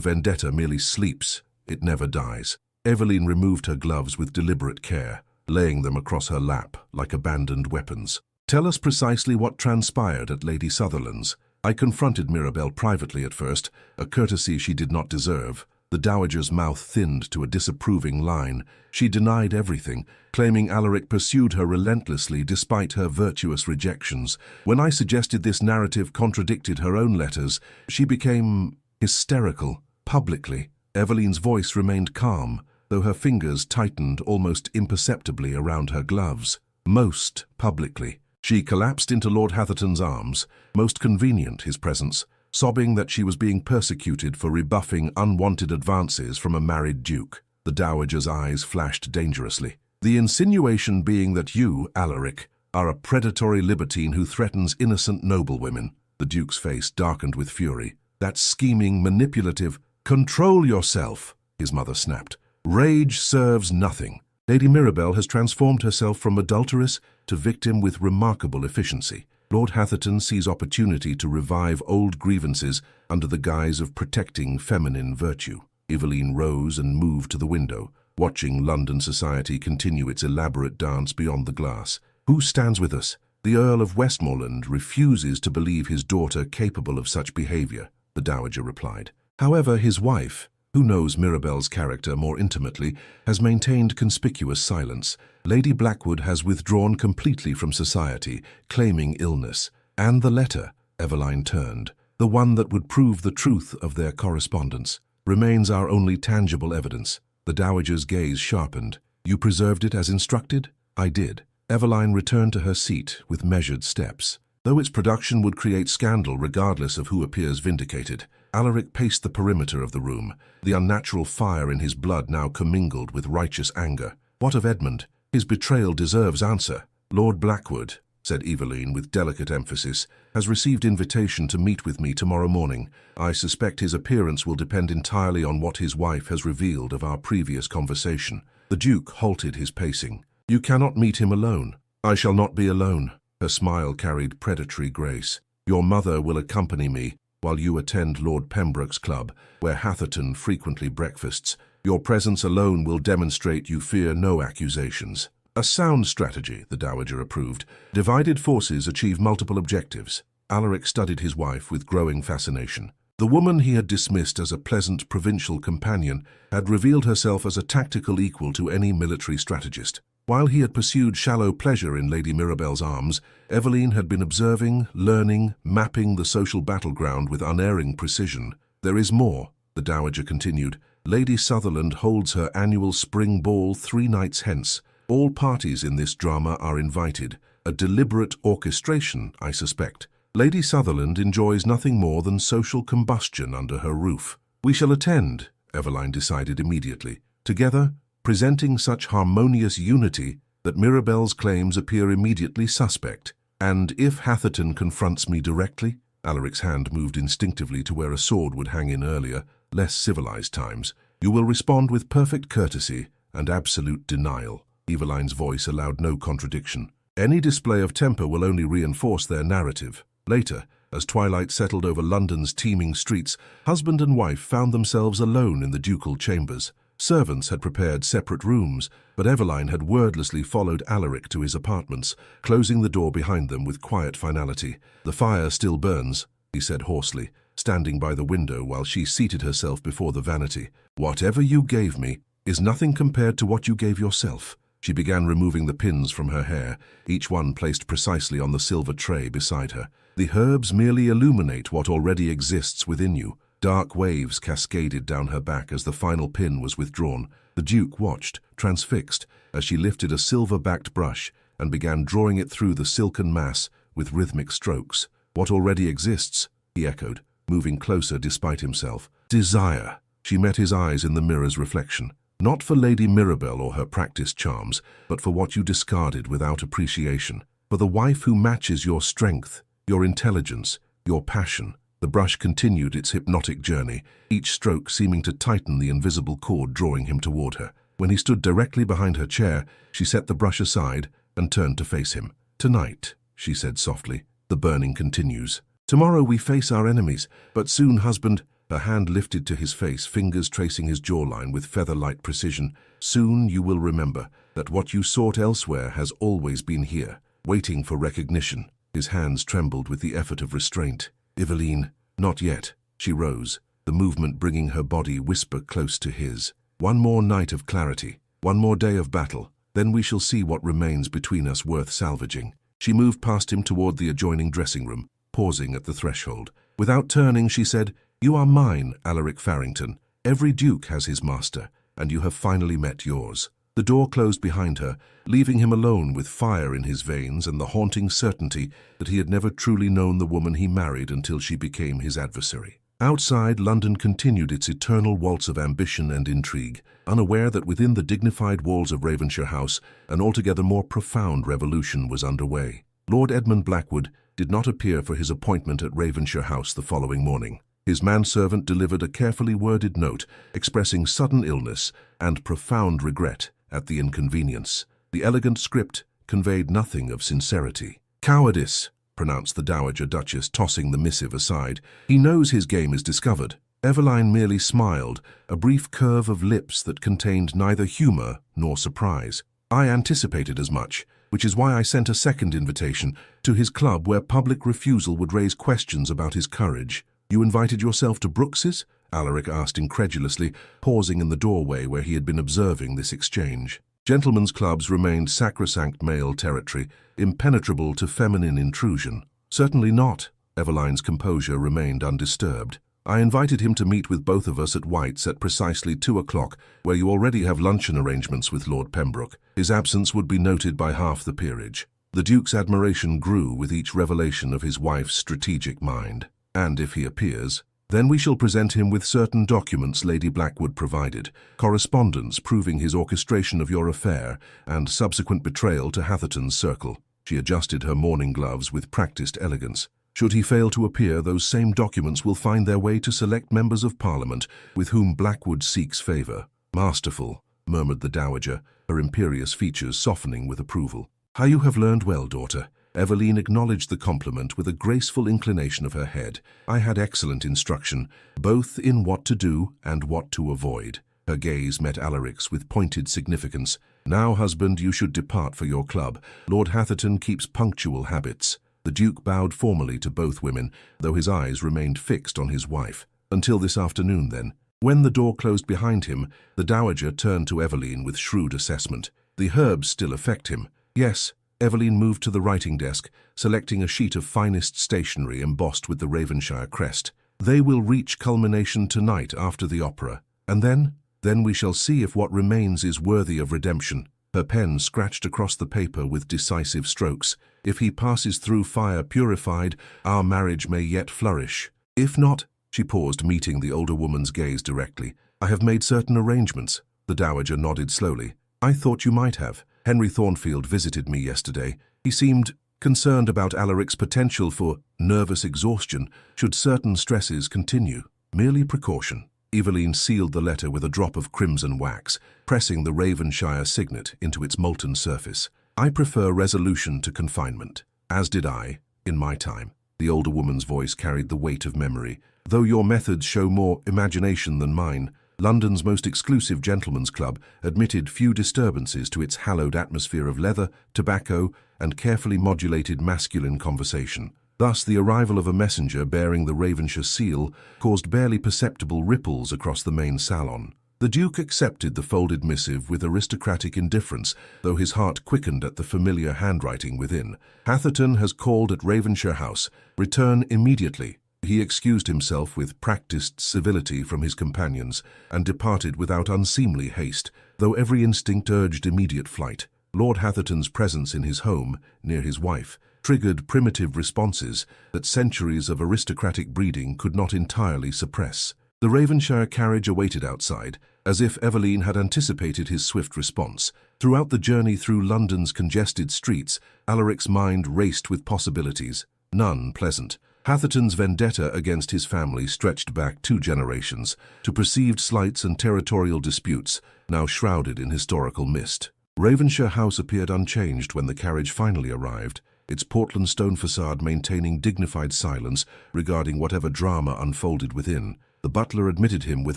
Speaker 1: vendetta merely sleeps. It never dies. Eveline removed her gloves with deliberate care, laying them across her lap like abandoned weapons. Tell us precisely what transpired at Lady Sutherland's. I confronted Mirabel privately at first, a courtesy she did not deserve. The dowager's mouth thinned to a disapproving line. She denied everything, claiming Alaric pursued her relentlessly despite her virtuous rejections. When I suggested this narrative contradicted her own letters, she became hysterical, publicly. Eveline's voice remained calm, though her fingers tightened almost imperceptibly around her gloves. Most publicly. She collapsed into Lord Hatherton's arms, most convenient his presence, sobbing that she was being persecuted for rebuffing unwanted advances from a married duke. The dowager's eyes flashed dangerously. The insinuation being that you, Alaric, are a predatory libertine who threatens innocent noblewomen. The duke's face darkened with fury. That scheming, manipulative— "Control yourself," his mother snapped. "Rage serves nothing. Lady Mirabel has transformed herself from adulteress to victim with remarkable efficiency. Lord Hatherton sees opportunity to revive old grievances under the guise of protecting feminine virtue." Eveline rose and moved to the window, watching London society continue its elaborate dance beyond the glass. "Who stands with us? The Earl of Westmoreland refuses to believe his daughter capable of such behavior," the dowager replied. However, his wife, who knows Mirabel's character more intimately, has maintained conspicuous silence. Lady Blackwood has withdrawn completely from society, claiming illness. And the letter, Eveline turned, the one that would prove the truth of their correspondence, remains our only tangible evidence. The dowager's gaze sharpened. "You preserved it as instructed?" "I did." Eveline returned to her seat with measured steps. Though its production would create scandal regardless of who appears vindicated, Alaric paced the perimeter of the room, the unnatural fire in his blood now commingled with righteous anger. "What of Edmund? His betrayal deserves answer." "Lord Blackwood," said Eveline with delicate emphasis, "has received invitation to meet with me tomorrow morning. I suspect his appearance will depend entirely on what his wife has revealed of our previous conversation." The Duke halted his pacing. "You cannot meet him alone." "I shall not be alone." Her smile carried predatory grace. "Your mother will accompany me while you attend Lord Pembroke's club, where Hatherton frequently breakfasts. Your presence alone will demonstrate you fear no accusations." "A sound strategy," the dowager approved. "Divided forces achieve multiple objectives." Alaric studied his wife with growing fascination. The woman he had dismissed as a pleasant provincial companion had revealed herself as a tactical equal to any military strategist. While he had pursued shallow pleasure in Lady Mirabel's arms, Eveline had been observing, learning, mapping the social battleground with unerring precision. "There is more," the dowager continued. "Lady Sutherland holds her annual spring ball 3 nights hence. All parties in this drama are invited. A deliberate orchestration, I suspect. Lady Sutherland enjoys nothing more than social combustion under her roof. We shall attend," Eveline decided immediately. "Together, presenting such harmonious unity that Mirabel's claims appear immediately suspect. And if Hatherton confronts me directly," Alaric's hand moved instinctively to where a sword would hang in earlier, less civilized times, "you will respond with perfect courtesy and absolute denial." Eveline's voice allowed no contradiction. "Any display of temper will only reinforce their narrative." Later, as twilight settled over London's teeming streets, husband and wife found themselves alone in the ducal chambers. Servants had prepared separate rooms, but Eveline had wordlessly followed Alaric to his apartments, closing the door behind them with quiet finality. "The fire still burns," he said hoarsely, standing by the window while she seated herself before the vanity. "Whatever you gave me is nothing compared to what you gave yourself." She began removing the pins from her hair, each one placed precisely on the silver tray beside her. "The herbs merely illuminate what already exists within you." Dark waves cascaded down her back as the final pin was withdrawn. The Duke watched, transfixed, as she lifted a silver-backed brush and began drawing it through the silken mass with rhythmic strokes. "What already exists?" he echoed, moving closer despite himself. "Desire." She met his eyes in the mirror's reflection. "Not for Lady Mirabel or her practiced charms, but for what you discarded without appreciation. For the wife who matches your strength, your intelligence, your passion." The brush continued its hypnotic journey, each stroke seeming to tighten the invisible cord drawing him toward her. When he stood directly behind her chair, she set the brush aside and turned to face him. "Tonight," she said softly. The burning continues. Tomorrow we face our enemies, but soon, husband, her hand lifted to his face, fingers tracing his jawline with feather-light precision. Soon you will remember that what you sought elsewhere has always been here, waiting for recognition. His hands trembled with the effort of restraint. Eveline, not yet. She rose, the movement bringing her body whisper close to his. One more night of clarity, one more day of battle, then we shall see what remains between us worth salvaging. She moved past him toward the adjoining dressing room, pausing at the threshold. Without turning, she said, "You are mine, Alaric Farrington. Every duke has his master, and you have finally met yours." The door closed behind her, leaving him alone with fire in his veins and the haunting certainty that he had never truly known the woman he married until she became his adversary. Outside, London continued its eternal waltz of ambition and intrigue, unaware that within the dignified walls of Ravenshire House, an altogether more profound revolution was underway. Lord Edmund Blackwood did not appear for his appointment at Ravenshire House the following morning. His manservant delivered a carefully worded note expressing sudden illness and profound regret at the inconvenience. The elegant script conveyed nothing of sincerity. "Cowardice," pronounced the Dowager Duchess, tossing the missive aside. "He knows his game is discovered." Eveline merely smiled, a brief curve of lips that contained neither humor nor surprise. "I anticipated as much, which is why I sent a second invitation to his club where public refusal would raise questions about his courage." "You invited yourself to Brooks's?" Alaric asked incredulously, pausing in the doorway where he had been observing this exchange. Gentlemen's clubs remained sacrosanct male territory, impenetrable to feminine intrusion. "Certainly not." Eveline's composure remained undisturbed. "I invited him to meet with both of us at White's at precisely 2 o'clock, where you already have luncheon arrangements with Lord Pembroke. His absence would be noted by half the peerage." The Duke's admiration grew with each revelation of his wife's strategic mind. "And if he appears, then we shall present him with certain documents Lady Blackwood provided, correspondence proving his orchestration of your affair and subsequent betrayal to Hatherton's circle." She adjusted her mourning gloves with practiced elegance. "Should he fail to appear, those same documents will find their way to select members of Parliament with whom Blackwood seeks favour." "Masterful," murmured the Dowager, her imperious features softening with approval. "How you have learned well, daughter." Eveline acknowledged the compliment with a graceful inclination of her head. "I had excellent instruction, both in what to do and what to avoid." Her gaze met Alaric's with pointed significance. "Now, husband, you should depart for your club. Lord Hatherton keeps punctual habits." The Duke bowed formally to both women, though his eyes remained fixed on his wife. "Until this afternoon, then." When the door closed behind him, the Dowager turned to Eveline with shrewd assessment. "The herbs still affect him." "Yes." Eveline moved to the writing desk, selecting a sheet of finest stationery embossed with the Ravenshire crest. "They will reach culmination tonight after the opera. And then we shall see if what remains is worthy of redemption." Her pen scratched across the paper with decisive strokes. "If he passes through fire purified, our marriage may yet flourish. If not—" She paused, meeting the older woman's gaze directly. "I have made certain arrangements." The Dowager nodded slowly. "I thought you might have. Henry Thornfield visited me yesterday. He seemed concerned about Alaric's potential for nervous exhaustion should certain stresses continue. Merely precaution." Eveline sealed the letter with a drop of crimson wax, pressing the Ravenshire signet into its molten surface. "I prefer resolution to confinement." "As did I, in my time." The older woman's voice carried the weight of memory. "Though your methods show more imagination than mine, London's most exclusive gentlemen's club admitted few disturbances to its hallowed atmosphere of leather, tobacco, and carefully modulated masculine conversation. Thus, the arrival of a messenger bearing the Ravenshire seal caused barely perceptible ripples across the main salon. The Duke accepted the folded missive with aristocratic indifference, though his heart quickened at the familiar handwriting within. "Hatherton has called at Ravenshire House. Return immediately." He excused himself with practiced civility from his companions and departed without unseemly haste, though every instinct urged immediate flight. Lord Hatherton's presence in his home, near his wife, triggered primitive responses that centuries of aristocratic breeding could not entirely suppress. The Ravenshire carriage awaited outside, as if Eveline had anticipated his swift response. Throughout the journey through London's congested streets, Alaric's mind raced with possibilities, none pleasant. Hatherton's vendetta against his family stretched back 2 generations to perceived slights and territorial disputes, now shrouded in historical mist. Ravenshire House appeared unchanged when the carriage finally arrived. its Portland stone facade maintaining dignified silence regarding whatever drama unfolded within. The butler admitted him with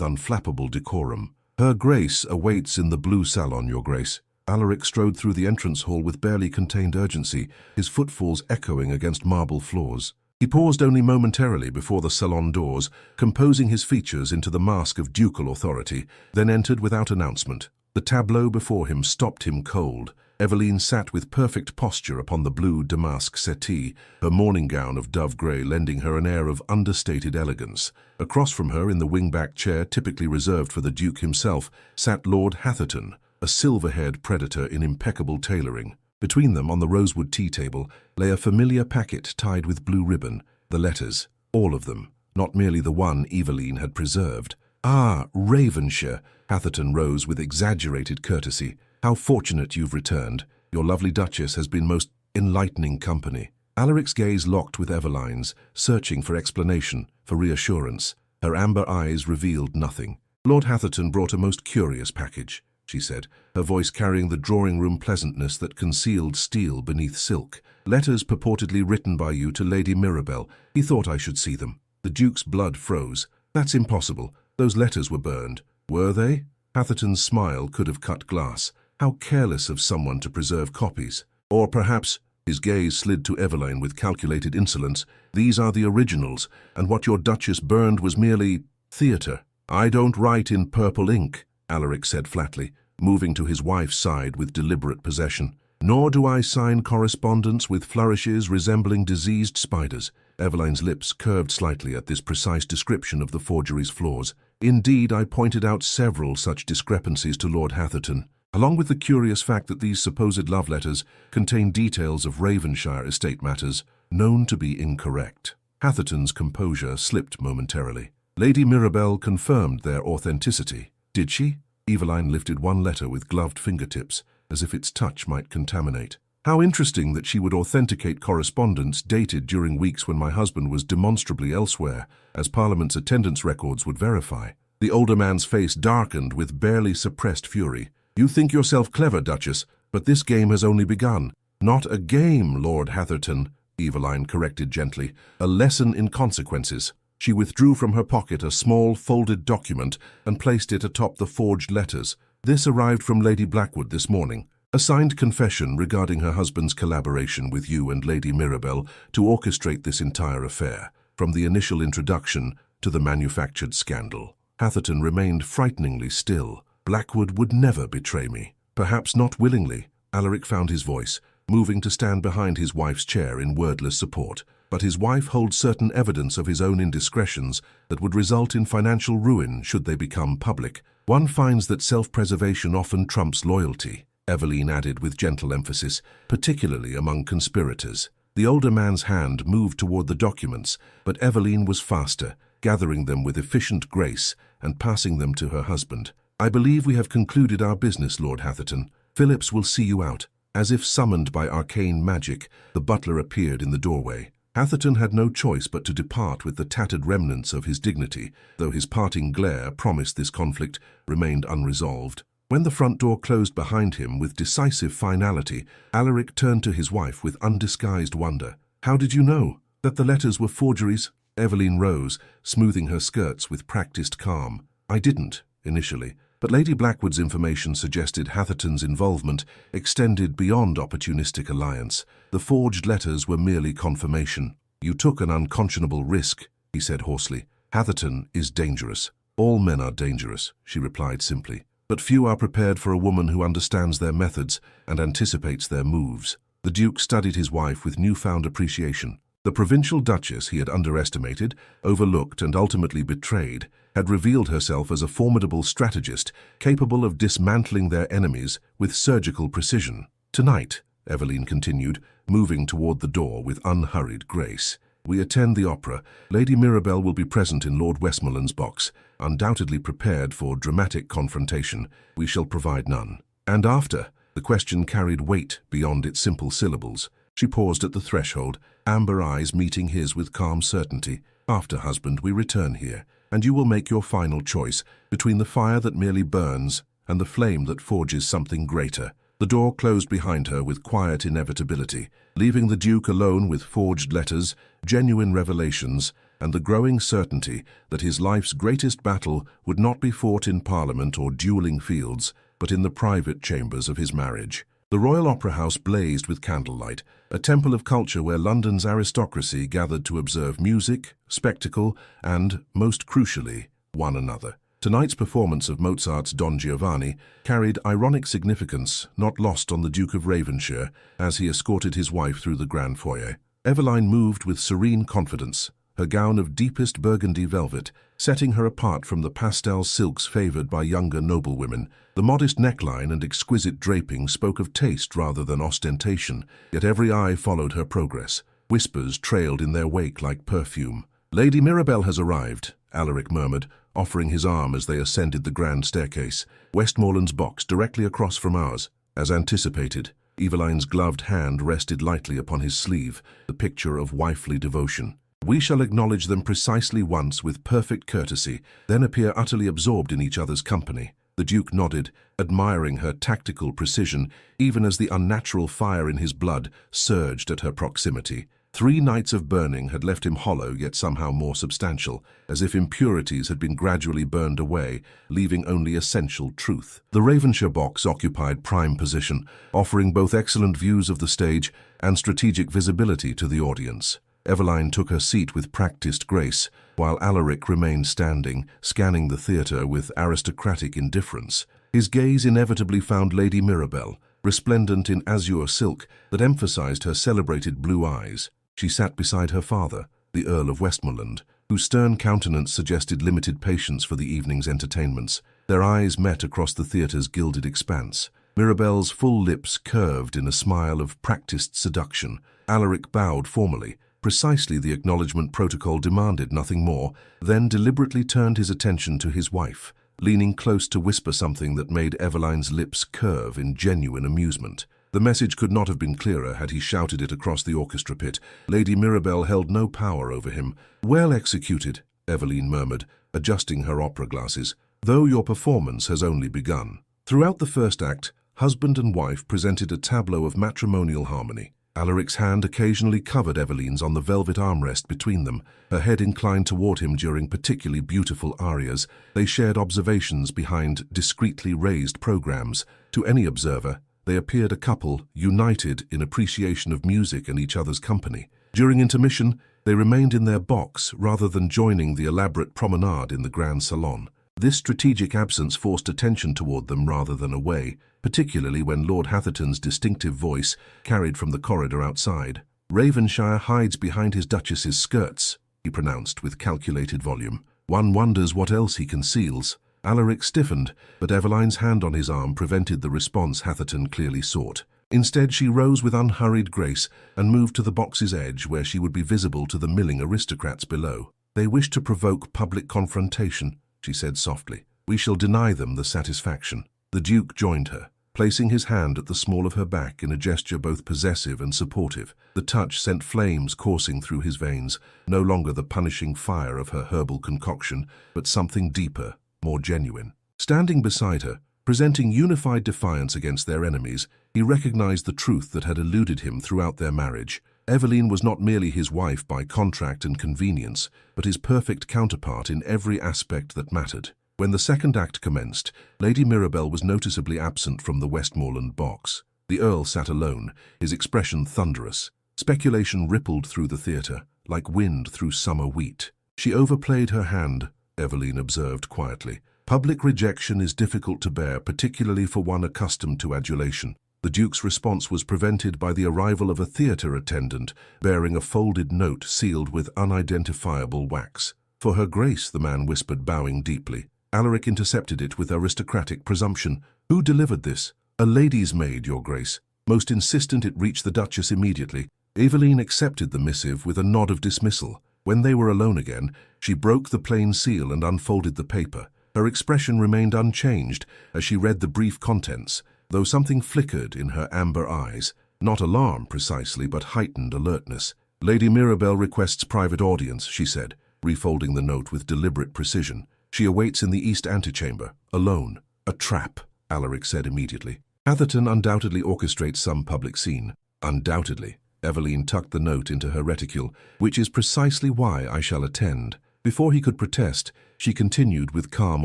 Speaker 1: unflappable decorum. "Her Grace awaits in the blue salon, Your Grace." Alaric strode through the entrance hall with barely contained urgency, his footfalls echoing against marble floors. He paused only momentarily before the salon doors, composing his features into the mask of ducal authority, then entered without announcement. The tableau before him stopped him cold. Eveline sat with perfect posture upon the blue damask settee, her morning gown of dove grey lending her an air of understated elegance. Across from her, in the wing-back chair typically reserved for the Duke himself, sat Lord Hatherton, a silver-haired predator in impeccable tailoring. Between them, on the rosewood tea table, lay a familiar packet tied with blue ribbon, the letters, all of them, not merely the one Eveline had preserved. "Ah, Ravenshire," Hatherton rose with exaggerated courtesy. "How fortunate you've returned. Your lovely Duchess has been most enlightening company." Alaric's gaze locked with Eveline's, searching for explanation, for reassurance. Her amber eyes revealed nothing. "Lord Hatherton brought a most curious package," she said, her voice carrying the drawing-room pleasantness that concealed steel beneath silk. "Letters purportedly written by you to Lady Mirabel. He thought I should see them." The Duke's blood froze. "That's impossible. Those letters were burned." "Were they?" Hatherton's smile could have cut glass. How careless of someone to preserve copies. "Or perhaps," his gaze slid to Eveline with calculated insolence, "these are the originals, and what your Duchess burned was merely theatre." "I don't write in purple ink," Alaric said flatly, moving to his wife's side with deliberate possession. "Nor do I sign correspondence with flourishes resembling diseased spiders." Eveline's lips curved slightly at this precise description of the forgery's flaws. "Indeed, I pointed out several such discrepancies to Lord Hatherton, along with the curious fact that these supposed love letters contain details of Ravenshire estate matters known to be incorrect." Hatherton's composure slipped momentarily. "Lady Mirabel confirmed their authenticity." "Did she?" Eveline lifted one letter with gloved fingertips, as if its touch might contaminate. "How interesting that she would authenticate correspondence dated during weeks when my husband was demonstrably elsewhere, as Parliament's attendance records would verify." The older man's face darkened with barely suppressed fury. "You think yourself clever, Duchess, but this game has only begun." "Not a game, Lord Hatherton," Eveline corrected gently. "A lesson in consequences." She withdrew from her pocket a small, folded document and placed it atop the forged letters. "This arrived from Lady Blackwood this morning. A signed confession regarding her husband's collaboration with you and Lady Mirabel to orchestrate this entire affair, from the initial introduction to the manufactured scandal." Hatherton remained frighteningly still. "Blackwood would never betray me." "Perhaps not willingly." Alaric found his voice, moving to stand behind his wife's chair in wordless support. "But his wife holds certain evidence of his own indiscretions that would result in financial ruin should they become public. One finds that self-preservation often trumps loyalty," Eveline added with gentle emphasis, "particularly among conspirators." The older man's hand moved toward the documents, but Eveline was faster, gathering them with efficient grace and passing them to her husband. "I believe we have concluded our business, Lord Hatherton. Phillips will see you out." As if summoned by arcane magic, the butler appeared in the doorway. Hatherton had no choice but to depart with the tattered remnants of his dignity, though his parting glare promised this conflict remained unresolved. When the front door closed behind him with decisive finality, Alaric turned to his wife with undisguised wonder. "How did you know that the letters were forgeries?" Eveline rose, smoothing her skirts with practiced calm. "I didn't, initially, but Lady Blackwood's information suggested Hatherton's involvement extended beyond opportunistic alliance. The forged letters were merely confirmation." "You took an unconscionable risk," he said hoarsely. "Hatherton is dangerous." "All men are dangerous," she replied simply. "But few are prepared for a woman who understands their methods and anticipates their moves." The Duke studied his wife with newfound appreciation. The provincial duchess he had underestimated, overlooked, and ultimately betrayed had revealed herself as a formidable strategist capable of dismantling their enemies with surgical precision. "Tonight," Eveline continued, moving toward the door with unhurried grace, "we attend the opera. Lady Mirabel will be present in Lord Westmoreland's box, undoubtedly prepared for dramatic confrontation. We shall provide none. And after?" The question carried weight beyond its simple syllables. She paused at the threshold, amber eyes meeting his with calm certainty. "After, husband, we return here, and you will make your final choice between the fire that merely burns and the flame that forges something greater." The door closed behind her with quiet inevitability, leaving the Duke alone with forged letters, genuine revelations, and the growing certainty that his life's greatest battle would not be fought in Parliament or dueling fields, but in the private chambers of his marriage. The Royal Opera House blazed with candlelight, a temple of culture where London's aristocracy gathered to observe music, spectacle, and, most crucially, one another. Tonight's performance of Mozart's Don Giovanni carried ironic significance not lost on the Duke of Ravenshire as he escorted his wife through the grand foyer. Eveline moved with serene confidence, her gown of deepest burgundy velvet setting her apart from the pastel silks favored by younger noblewomen. The modest neckline and exquisite draping spoke of taste rather than ostentation, yet every eye followed her progress. Whispers trailed in their wake like perfume. "Lady Mirabelle has arrived," Alaric murmured, offering his arm as they ascended the grand staircase. "Westmoreland's box directly across from ours." As anticipated, Eveline's gloved hand rested lightly upon his sleeve, the picture of wifely devotion. "We shall acknowledge them precisely once with perfect courtesy, then appear utterly absorbed in each other's company." The Duke nodded, admiring her tactical precision, even as the unnatural fire in his blood surged at her proximity. 3 nights of burning had left him hollow yet somehow more substantial, as if impurities had been gradually burned away, leaving only essential truth. The Ravenshire box occupied prime position, offering both excellent views of the stage and strategic visibility to the audience. Eveline took her seat with practiced grace, while Alaric remained standing, scanning the theatre with aristocratic indifference. His gaze inevitably found Lady Mirabelle, resplendent in azure silk that emphasized her celebrated blue eyes. She sat beside her father, the Earl of Westmoreland, whose stern countenance suggested limited patience for the evening's entertainments. Their eyes met across the theatre's gilded expanse. Mirabelle's full lips curved in a smile of practiced seduction. Alaric bowed formally, precisely the acknowledgement protocol demanded, nothing more, then deliberately turned his attention to his wife, leaning close to whisper something that made Eveline's lips curve in genuine amusement. The message could not have been clearer had he shouted it across the orchestra pit. Lady Mirabelle held no power over him. "Well executed," Eveline murmured, adjusting her opera glasses, "though your performance has only begun." Throughout the first act, husband and wife presented a tableau of matrimonial harmony. Alaric's hand occasionally covered Eveline's on the velvet armrest between them, her head inclined toward him during particularly beautiful arias. They shared observations behind discreetly raised programs. To any observer, they appeared a couple united in appreciation of music and each other's company. During intermission, they remained in their box rather than joining the elaborate promenade in the grand salon. This strategic absence forced attention toward them rather than away, particularly when Lord Hatherton's distinctive voice carried from the corridor outside. "Ravenshire hides behind his duchess's skirts," he pronounced with calculated volume. "One wonders what else he conceals." Alaric stiffened, but Eveline's hand on his arm prevented the response Hatherton clearly sought. Instead, she rose with unhurried grace and moved to the box's edge where she would be visible to the milling aristocrats below. "They wish to provoke public confrontation," she said softly. "We shall deny them the satisfaction." The Duke joined her, placing his hand at the small of her back in a gesture both possessive and supportive. The touch sent flames coursing through his veins, no longer the punishing fire of her herbal concoction, but something deeper, more genuine. Standing beside her, presenting unified defiance against their enemies, he recognized the truth that had eluded him throughout their marriage. Eveline was not merely his wife by contract and convenience, but his perfect counterpart in every aspect that mattered. When the second act commenced, Lady Mirabelle was noticeably absent from the Westmoreland box. The Earl sat alone, his expression thunderous. Speculation rippled through the theatre, like wind through summer wheat. "She overplayed her hand," Eveline observed quietly. "Public rejection is difficult to bear, particularly for one accustomed to adulation." The Duke's response was prevented by the arrival of a theatre attendant bearing a folded note sealed with unidentifiable wax. "For Her Grace," the man whispered, bowing deeply. Alaric intercepted it with aristocratic presumption. "Who delivered this?" "A lady's maid, Your Grace." Most insistent, it reached the Duchess immediately. Eveline accepted the missive with a nod of dismissal. When they were alone again, she broke the plain seal and unfolded the paper. Her expression remained unchanged as she read the brief contents, though something flickered in her amber eyes. Not alarm, precisely, but heightened alertness. "Lady Mirabelle requests private audience," she said, refolding the note with deliberate precision. "She awaits in the east antechamber, alone." "A trap," Alaric said immediately. "Hatherton undoubtedly orchestrates some public scene." "Undoubtedly." Eveline tucked the note into her reticule, which is precisely why I shall attend. Before he could protest, she continued with calm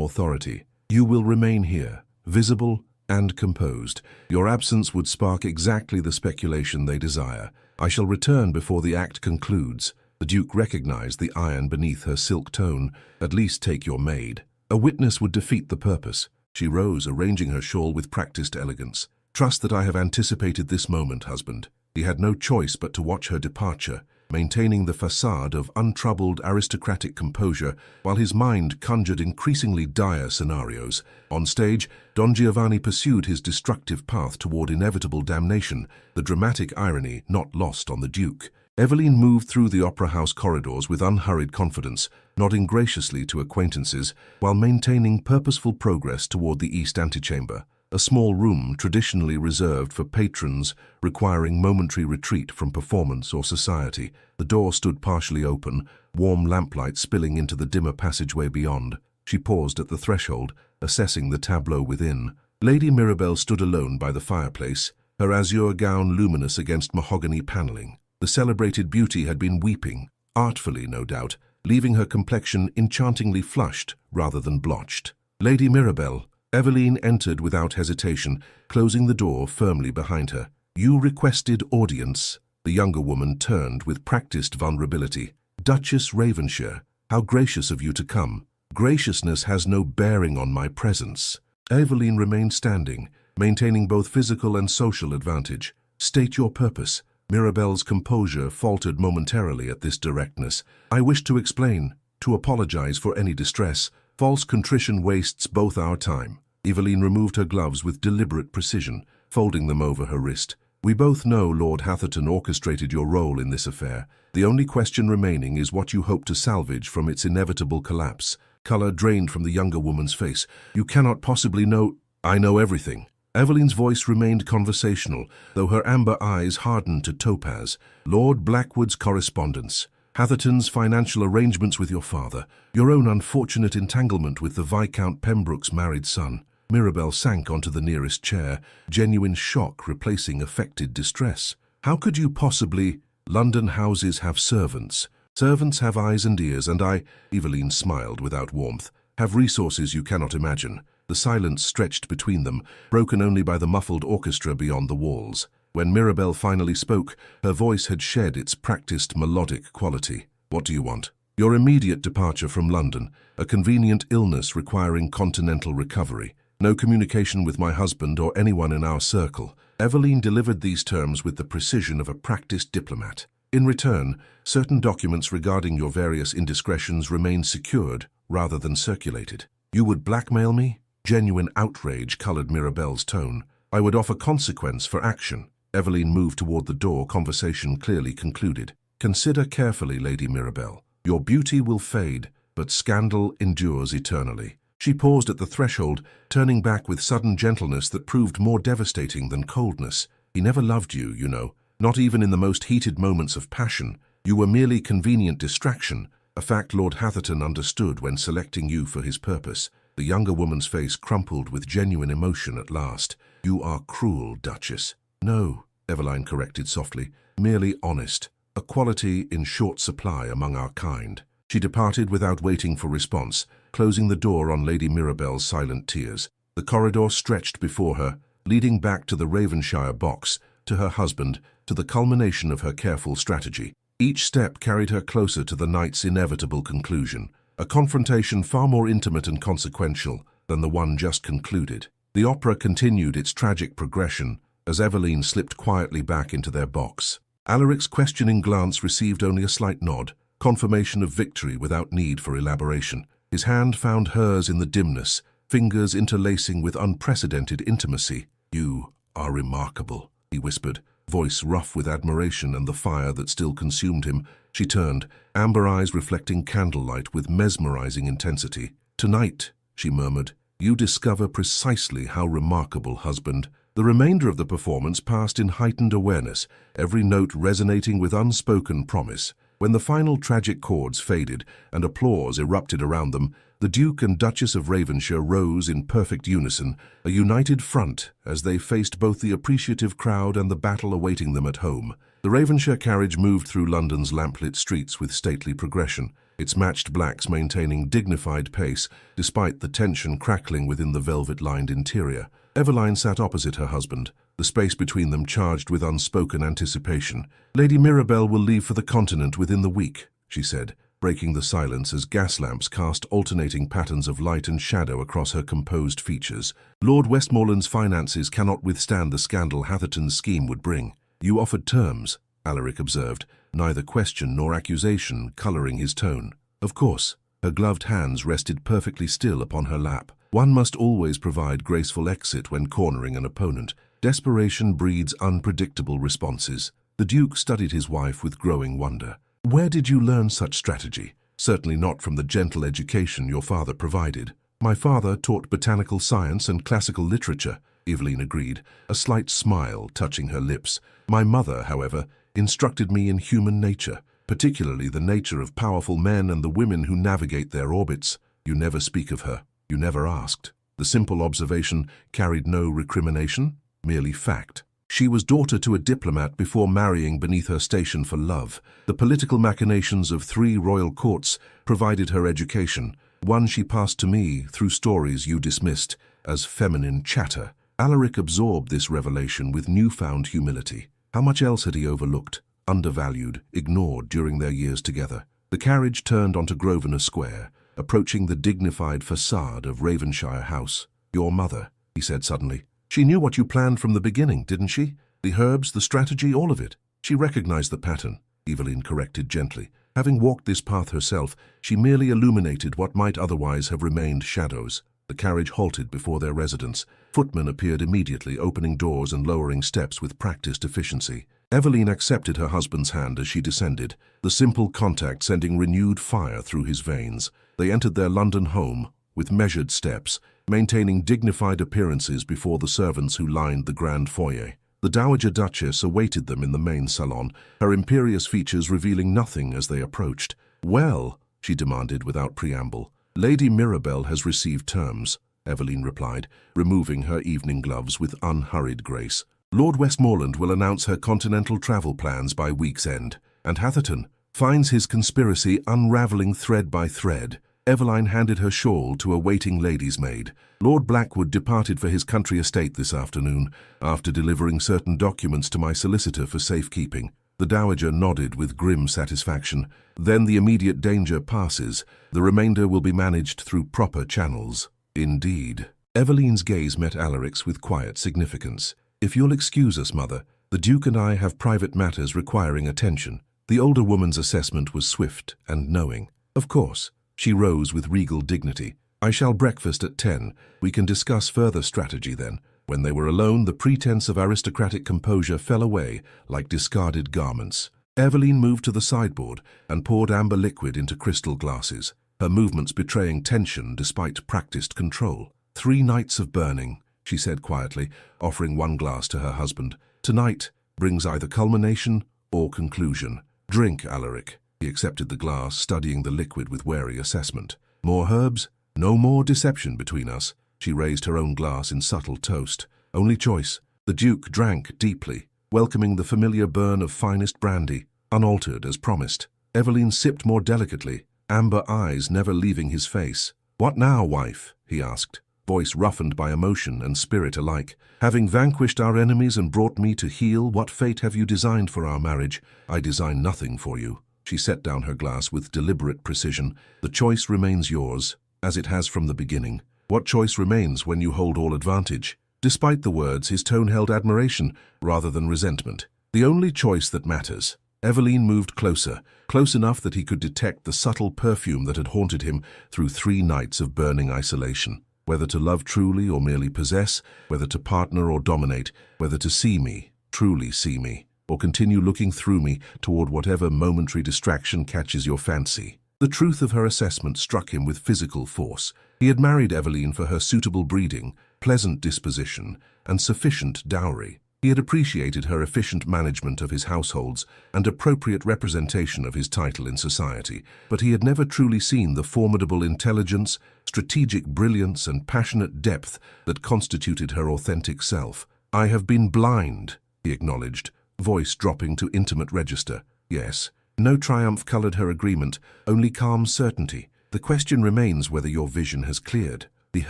Speaker 1: authority. You will remain here, visible and composed. Your absence would spark exactly the speculation they desire. I shall return before the act concludes. The Duke recognized the iron beneath her silk tone. At least take your maid. A witness would defeat the purpose. She rose, arranging her shawl with practiced elegance. Trust that I have anticipated this moment, husband. He had no choice but to watch her departure, maintaining the facade of untroubled aristocratic composure while his mind conjured increasingly dire scenarios. On stage, Don Giovanni pursued his destructive path toward inevitable damnation, the dramatic irony not lost on the Duke. Eveline moved through the opera house corridors with unhurried confidence, nodding graciously to acquaintances while maintaining purposeful progress toward the east antechamber, a small room traditionally reserved for patrons requiring momentary retreat from performance or society. The door stood partially open, warm lamplight spilling into the dimmer passageway beyond. She paused at the threshold, assessing the tableau within. Lady Mirabelle stood alone by the fireplace, her azure gown luminous against mahogany paneling. The celebrated beauty had been weeping, artfully no doubt, leaving her complexion enchantingly flushed rather than blotched. Lady Mirabelle, Eveline entered without hesitation, closing the door firmly behind her. You requested audience. The younger woman turned with practiced vulnerability. Duchess Ravenshire, how gracious of you to come. Graciousness has no bearing on my presence. Eveline remained standing, maintaining both physical and social advantage. State your purpose. Mirabelle's composure faltered momentarily at this directness. I wish to explain, to apologize for any distress. False contrition wastes both our time. Eveline removed her gloves with deliberate precision, folding them over her wrist. We both know Lord Hatherton orchestrated your role in this affair. The only question remaining is what you hope to salvage from its inevitable collapse. Color drained from the younger woman's face. You cannot possibly know. I know everything. Eveline's voice remained conversational, though her amber eyes hardened to topaz. Lord Blackwood's correspondence, Hatherton's financial arrangements with your father, your own unfortunate entanglement with the Viscount Pembroke's married son. Mirabelle sank onto the nearest chair, genuine shock replacing affected distress. How could you possibly? London houses have servants. Servants have eyes and ears, and I, Eveline smiled without warmth, have resources you cannot imagine. The silence stretched between them, broken only by the muffled orchestra beyond the walls. When Mirabelle finally spoke, her voice had shed its practiced melodic quality. What do you want? Your immediate departure from London, a convenient illness requiring continental recovery. No communication with my husband or anyone in our circle. Eveline delivered these terms with the precision of a practiced diplomat. In return, certain documents regarding your various indiscretions remain secured rather than circulated. You would blackmail me? Genuine outrage colored Mirabelle's tone. I would offer consequence for action. Eveline moved toward the door, conversation clearly concluded. Consider carefully, Lady Mirabelle. Your beauty will fade, but scandal endures eternally. She paused at the threshold, turning back with sudden gentleness that proved more devastating than coldness. He never loved you, you know, not even in the most heated moments of passion. You were merely convenient distraction, a fact Lord Hatherton understood when selecting you for his purpose. The younger woman's face crumpled with genuine emotion at last. You are cruel, Duchess. No, Eveline corrected softly, merely honest, a quality in short supply among our kind. She departed without waiting for response, closing the door on Lady Mirabelle's silent tears. The corridor stretched before her, leading back to the Ravenshire box, to her husband, to the culmination of her careful strategy. Each step carried her closer to the night's inevitable conclusion, a confrontation far more intimate and consequential than the one just concluded. The opera continued its tragic progression as Eveline slipped quietly back into their box. Alaric's questioning glance received only a slight nod, confirmation of victory without need for elaboration. His hand found hers in the dimness, fingers interlacing with unprecedented intimacy. You are remarkable, he whispered, voice rough with admiration and the fire that still consumed him. She turned, amber eyes reflecting candlelight with mesmerizing intensity. Tonight, she murmured, you discover precisely how remarkable, husband. The remainder of the performance passed in heightened awareness, every note resonating with unspoken promise. When the final tragic chords faded and applause erupted around them, the Duke and Duchess of Ravenshire rose in perfect unison, a united front as they faced both the appreciative crowd and the battle awaiting them at home. The Ravenshire carriage moved through London's lamplit streets with stately progression, its matched blacks maintaining dignified pace despite the tension crackling within the velvet-lined interior. Eveline sat opposite her husband, the space between them charged with unspoken anticipation. "Lady Mirabelle will leave for the continent within the week," she said, breaking the silence as gas lamps cast alternating patterns of light and shadow across her composed features. "Lord Westmoreland's finances cannot withstand the scandal Hatherton's scheme would bring." "You offered terms," Alaric observed, neither question nor accusation colouring his tone. "Of course." Her gloved hands rested perfectly still upon her lap. One must always provide graceful exit when cornering an opponent. Desperation breeds unpredictable responses. The Duke studied his wife with growing wonder. "Where did you learn such strategy?" "Certainly not from the gentle education your father provided." "My father taught botanical science and classical literature," Eveline agreed, a slight smile touching her lips. "My mother, however, instructed me in human nature, particularly the nature of powerful men and the women who navigate their orbits." "You never speak of her. You never asked." The simple observation carried no recrimination, merely fact. She was daughter to a diplomat before marrying beneath her station for love. The political machinations of 3 royal courts provided her education, one she passed to me through stories you dismissed as feminine chatter. Alaric absorbed this revelation with newfound humility. How much else had he overlooked, undervalued, ignored during their years together? The carriage turned onto Grosvenor Square, approaching the dignified facade of Ravenshire House. "Your mother," he said suddenly. "She knew what you planned from the beginning, didn't she? The herbs, the strategy, all of it." "She recognized the pattern," Eveline corrected gently. Having walked this path herself, she merely illuminated what might otherwise have remained shadows. The carriage halted before their residence. Footmen appeared immediately, opening doors and lowering steps with practiced efficiency. Eveline accepted her husband's hand as she descended, the simple contact sending renewed fire through his veins. They entered their London home with measured steps, maintaining dignified appearances before the servants who lined the grand foyer. The Dowager Duchess awaited them in the main salon, her imperious features revealing nothing as they approached. "Well," she demanded without preamble. "Lady Mirabelle has received terms," Eveline replied, removing her evening gloves with unhurried grace. "Lord Westmoreland will announce her continental travel plans by week's end, and Hatherton finds his conspiracy unravelling thread by thread." Eveline handed her shawl to a waiting lady's maid. "Lord Blackwood departed for his country estate this afternoon, after delivering certain documents to my solicitor for safekeeping." The Dowager nodded with grim satisfaction. "Then the immediate danger passes. The remainder will be managed through proper channels." "Indeed." Eveline's gaze met Alaric's with quiet significance. "If you'll excuse us, Mother, the Duke and I have private matters requiring attention." The older woman's assessment was swift and knowing. "Of course." She rose with regal dignity. "I shall breakfast at 10. We can discuss further strategy then." When they were alone, the pretense of aristocratic composure fell away like discarded garments. Eveline moved to the sideboard and poured amber liquid into crystal glasses, her movements betraying tension despite practiced control. "3 nights of burning," she said quietly, offering one glass to her husband. "Tonight brings either culmination or conclusion. Drink, Alaric." He accepted the glass, studying the liquid with wary assessment. "More herbs? No more deception between us." She raised her own glass in subtle toast. "Only choice." The Duke drank deeply, welcoming the familiar burn of finest brandy, unaltered as promised. Eveline sipped more delicately, amber eyes never leaving his face. "What now, wife?" he asked, voice roughened by emotion and spirit alike. "Having vanquished our enemies and brought me to heel, what fate have you designed for our marriage?" "I design nothing for you." She set down her glass with deliberate precision. "The choice remains yours, as it has from the beginning." "What choice remains when you hold all advantage?" Despite the words, his tone held admiration rather than resentment. "The only choice that matters." Eveline moved closer, close enough that he could detect the subtle perfume that had haunted him through 3 nights of burning isolation. Whether to love truly or merely possess, whether to partner or dominate, whether to see me, truly see me, or continue looking through me toward whatever momentary distraction catches your fancy. The truth of her assessment struck him with physical force. He had married Eveline for her suitable breeding, pleasant disposition, and sufficient dowry. He had appreciated her efficient management of his households and appropriate representation of his title in society, but he had never truly seen the formidable intelligence, strategic brilliance, and passionate depth that constituted her authentic self. "I have been blind," he acknowledged, voice dropping to intimate register. Yes. No triumph colored her agreement, only calm certainty. The question remains whether your vision has cleared. The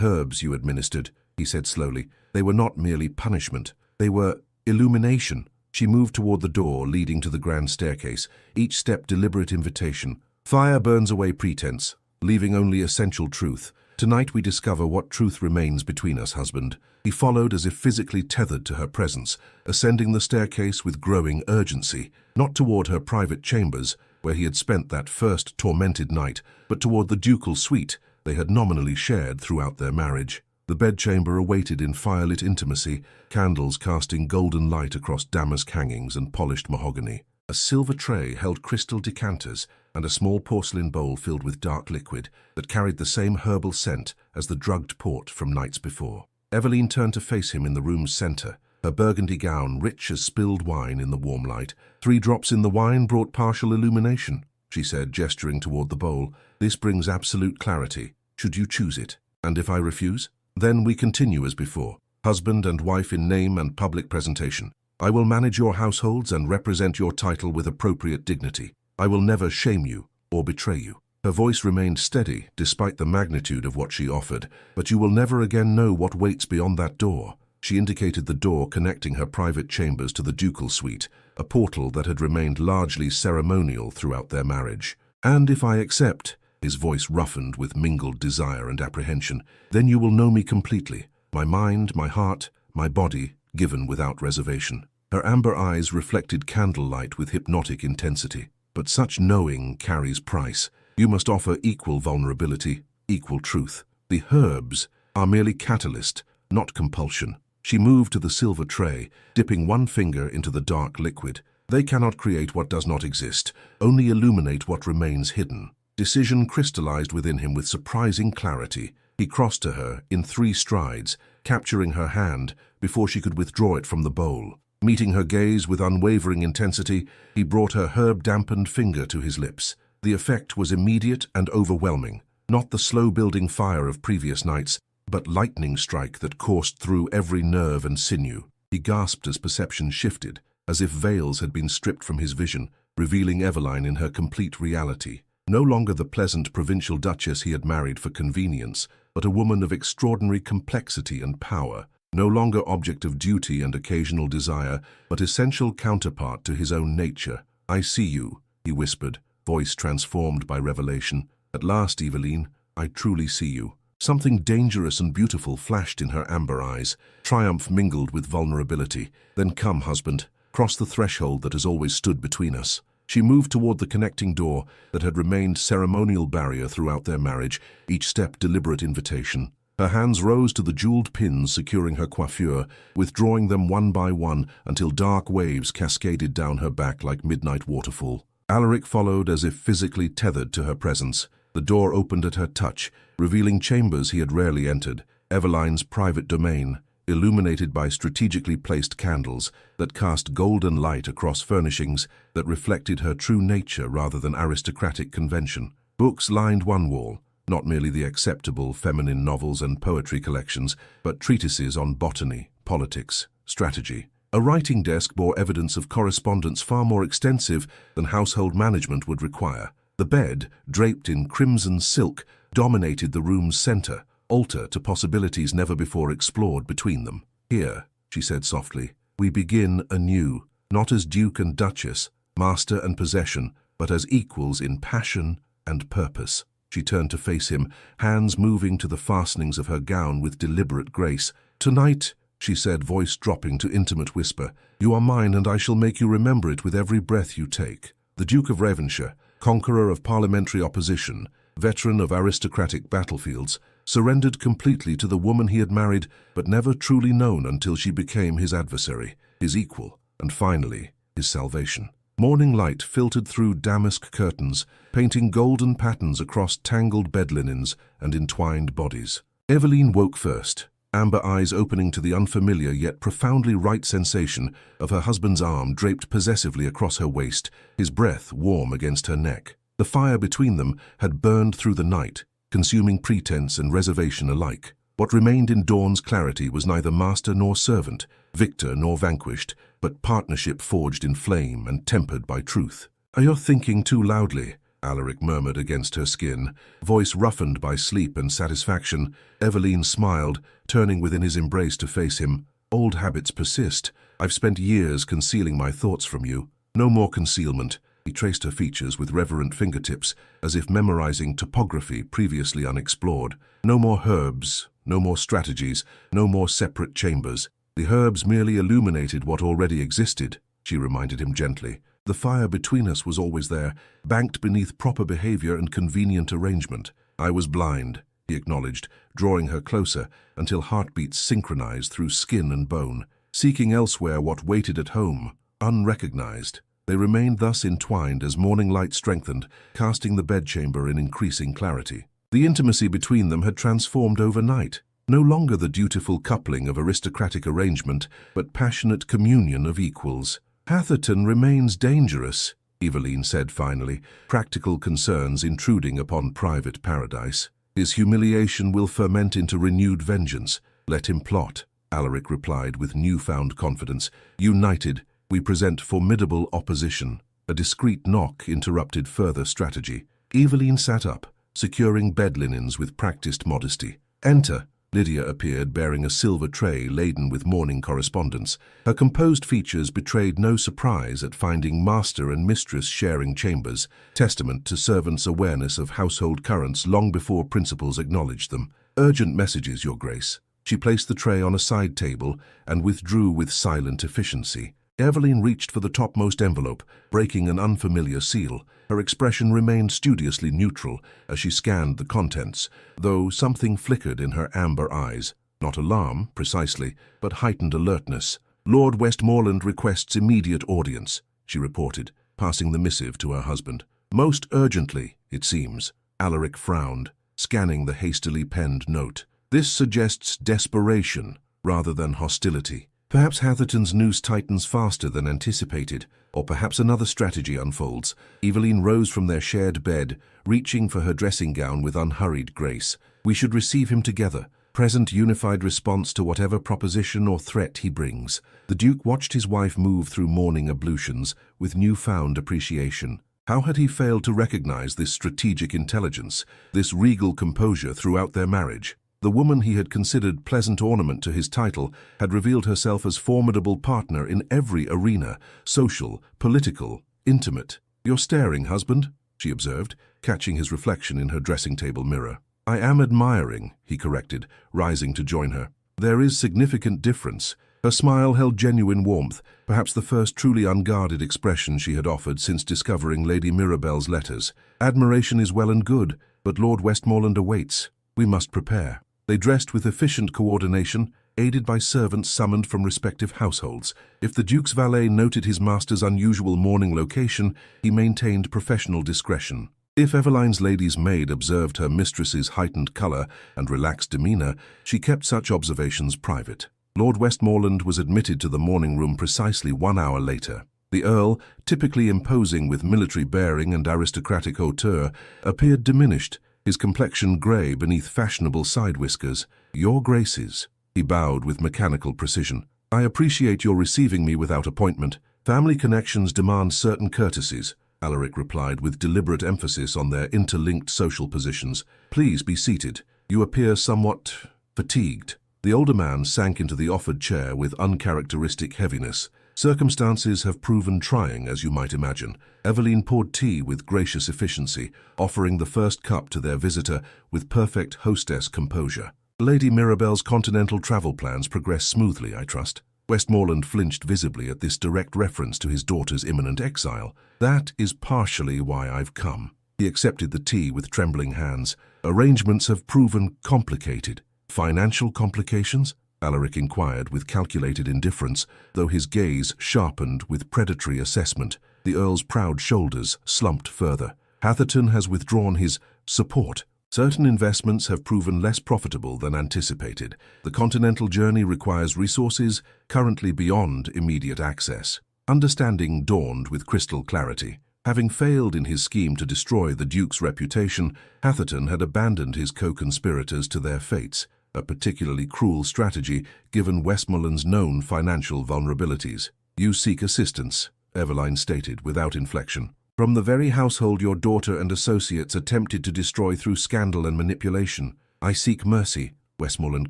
Speaker 1: herbs you administered, he said slowly, they were not merely punishment. They were illumination. She moved toward the door leading to the grand staircase, each step deliberate invitation. Fire burns away pretense, leaving only essential truth. Tonight we discover what truth remains between us, husband. He followed as if physically tethered to her presence, ascending the staircase with growing urgency, not toward her private chambers, where he had spent that first tormented night, but toward the ducal suite they had nominally shared throughout their marriage. The bedchamber awaited in firelit intimacy, candles casting golden light across damask hangings and polished mahogany. A silver tray held crystal decanters and a small porcelain bowl filled with dark liquid that carried the same herbal scent as the drugged port from nights before. Eveline turned to face him in the room's center, her burgundy gown rich as spilled wine in the warm light. 3 drops in the wine brought partial illumination, she said, gesturing toward the bowl. This brings absolute clarity, should you choose it. And if I refuse? Then we continue as before, husband and wife in name and public presentation. I will manage your households and represent your title with appropriate dignity. I will never shame you or betray you. Her voice remained steady despite the magnitude of what she offered, but you will never again know what waits beyond that door. She indicated the door connecting her private chambers to the ducal suite, a portal that had remained largely ceremonial throughout their marriage. And if I accept, his voice roughened with mingled desire and apprehension, then you will know me completely, my mind, my heart, my body, given without reservation. Her amber eyes reflected candlelight with hypnotic intensity. But such knowing carries price. You must offer equal vulnerability, equal truth. The herbs are merely catalyst, not compulsion. She moved to the silver tray, dipping one finger into the dark liquid. They cannot create what does not exist, only illuminate what remains hidden. Decision crystallized within him with surprising clarity. He crossed to her in 3 strides, capturing her hand before she could withdraw it from the bowl. Meeting her gaze with unwavering intensity, he brought her herb-dampened finger to his lips. The effect was immediate and overwhelming, not the slow-building fire of previous nights, but lightning strike that coursed through every nerve and sinew. He gasped as perception shifted, as if veils had been stripped from his vision, revealing Eveline in her complete reality. No longer the pleasant provincial duchess he had married for convenience, but a woman of extraordinary complexity and power. No longer object of duty and occasional desire, but essential counterpart to his own nature. I see you, he whispered, voice transformed by revelation. At last, Eveline, I truly see you. Something dangerous and beautiful flashed in her amber eyes, triumph mingled with vulnerability. Then come, husband, cross the threshold that has always stood between us. She moved toward the connecting door that had remained ceremonial barrier throughout their marriage, each step deliberate invitation. Her hands rose to the jeweled pins securing her coiffure, withdrawing them one by one until dark waves cascaded down her back like midnight waterfall. Alaric followed as if physically tethered to her presence. The door opened at her touch, revealing chambers he had rarely entered, Eveline's private domain, illuminated by strategically placed candles that cast golden light across furnishings that reflected her true nature rather than aristocratic convention. Books lined one wall, not merely the acceptable feminine novels and poetry collections, but treatises on botany, politics, strategy. A writing desk bore evidence of correspondence far more extensive than household management would require. The bed, draped in crimson silk, dominated the room's center, altar to possibilities never before explored between them. Here, she said softly, we begin anew, not as duke and duchess, master and possession, but as equals in passion and purpose. She turned to face him, hands moving to the fastenings of her gown with deliberate grace. Tonight, she said, voice dropping to intimate whisper, you are mine and I shall make you remember it with every breath you take. The Duke of Ravenshire, conqueror of parliamentary opposition, veteran of aristocratic battlefields, surrendered completely to the woman he had married but never truly known until she became his adversary, his equal, and finally, his salvation. Morning light filtered through damask curtains, painting golden patterns across tangled bed linens and entwined bodies. Eveline woke first, amber eyes opening to the unfamiliar yet profoundly right sensation of her husband's arm draped possessively across her waist, his breath warm against her neck. The fire between them had burned through the night, consuming pretense and reservation alike. What remained in Dawn's clarity was neither master nor servant, victor nor vanquished, but partnership forged in flame and tempered by truth. "Are you thinking too loudly?" Alaric murmured against her skin, voice roughened by sleep and satisfaction. Eveline smiled, turning within his embrace to face him. "Old habits persist. I've spent years concealing my thoughts from you. No more concealment." He traced her features with reverent fingertips, as if memorizing topography previously unexplored. "No more herbs, no more strategies, no more separate chambers. The herbs merely illuminated what already existed," she reminded him gently. "The fire between us was always there, banked beneath proper behavior and convenient arrangement. I was blind," he acknowledged, drawing her closer until heartbeats synchronized through skin and bone, seeking elsewhere what waited at home, unrecognized. They remained thus entwined as morning light strengthened, casting the bedchamber in increasing clarity. The intimacy between them had transformed overnight, no longer the dutiful coupling of aristocratic arrangement, but passionate communion of equals. "Hatherton remains dangerous," Eveline said finally, practical concerns intruding upon private paradise. "His humiliation will ferment into renewed vengeance. Let him plot," Alaric replied with newfound confidence. "United, we present formidable opposition." A discreet knock interrupted further strategy. Eveline sat up, securing bed linens with practiced modesty. "Enter." Lydia appeared bearing a silver tray laden with morning correspondence. Her composed features betrayed no surprise at finding master and mistress sharing chambers, testament to servants' awareness of household currents long before principals acknowledged them. "Urgent messages, Your Grace." She placed the tray on a side table and withdrew with silent efficiency. Eveline reached for the topmost envelope, breaking an unfamiliar seal. Her expression remained studiously neutral as she scanned the contents, though something flickered in her amber eyes. Not alarm, precisely, but heightened alertness. "Lord Westmoreland requests immediate audience," she reported, passing the missive to her husband. "Most urgently, it seems." Alaric frowned, scanning the hastily penned note. "This suggests desperation rather than hostility. Perhaps Hatherton's noose tightens faster than anticipated, or perhaps another strategy unfolds." Eveline rose from their shared bed, reaching for her dressing gown with unhurried grace. "We should receive him together, present unified response to whatever proposition or threat he brings." The Duke watched his wife move through morning ablutions with newfound appreciation. How had he failed to recognize this strategic intelligence, this regal composure throughout their marriage? The woman he had considered pleasant ornament to his title had revealed herself as formidable partner in every arena, social, political, intimate. "You're staring, husband," she observed, catching his reflection in her dressing-table mirror. "I am admiring," he corrected, rising to join her. "There is significant difference." Her smile held genuine warmth, perhaps the first truly unguarded expression she had offered since discovering Lady Mirabel's letters. "Admiration is well and good, but Lord Westmoreland awaits. We must prepare." They dressed with efficient coordination, aided by servants summoned from respective households. If the Duke's valet noted his master's unusual morning location, he maintained professional discretion. If Eveline's lady's maid observed her mistress's heightened colour and relaxed demeanour, she kept such observations private. Lord Westmoreland was admitted to the morning room precisely 1 hour later. The Earl, typically imposing with military bearing and aristocratic hauteur, appeared diminished, his complexion grey beneath fashionable side whiskers. "Your Graces," he bowed with mechanical precision. "I appreciate your receiving me without appointment. Family connections demand certain courtesies," Alaric replied with deliberate emphasis on their interlinked social positions. "Please be seated. You appear somewhat fatigued." The older man sank into the offered chair with uncharacteristic heaviness. "Circumstances have proven trying, as you might imagine." Eveline poured tea with gracious efficiency, offering the first cup to their visitor with perfect hostess composure. "Lady Mirabel's continental travel plans progress smoothly, I trust." Westmoreland flinched visibly at this direct reference to his daughter's imminent exile. "That is partially why I've come." He accepted the tea with trembling hands. "Arrangements have proven complicated." "Financial complications?" Alaric inquired with calculated indifference, though his gaze sharpened with predatory assessment. The Earl's proud shoulders slumped further. "Hatherton has withdrawn his support. Certain investments have proven less profitable than anticipated. The continental journey requires resources currently beyond immediate access." Understanding dawned with crystal clarity. Having failed in his scheme to destroy the Duke's reputation, Hatherton had abandoned his co-conspirators to their fates. a particularly cruel strategy given Westmoreland's known financial vulnerabilities. "You seek assistance," Eveline stated without inflection, "from the very household your daughter and associates attempted to destroy through scandal and manipulation." "I seek mercy," Westmoreland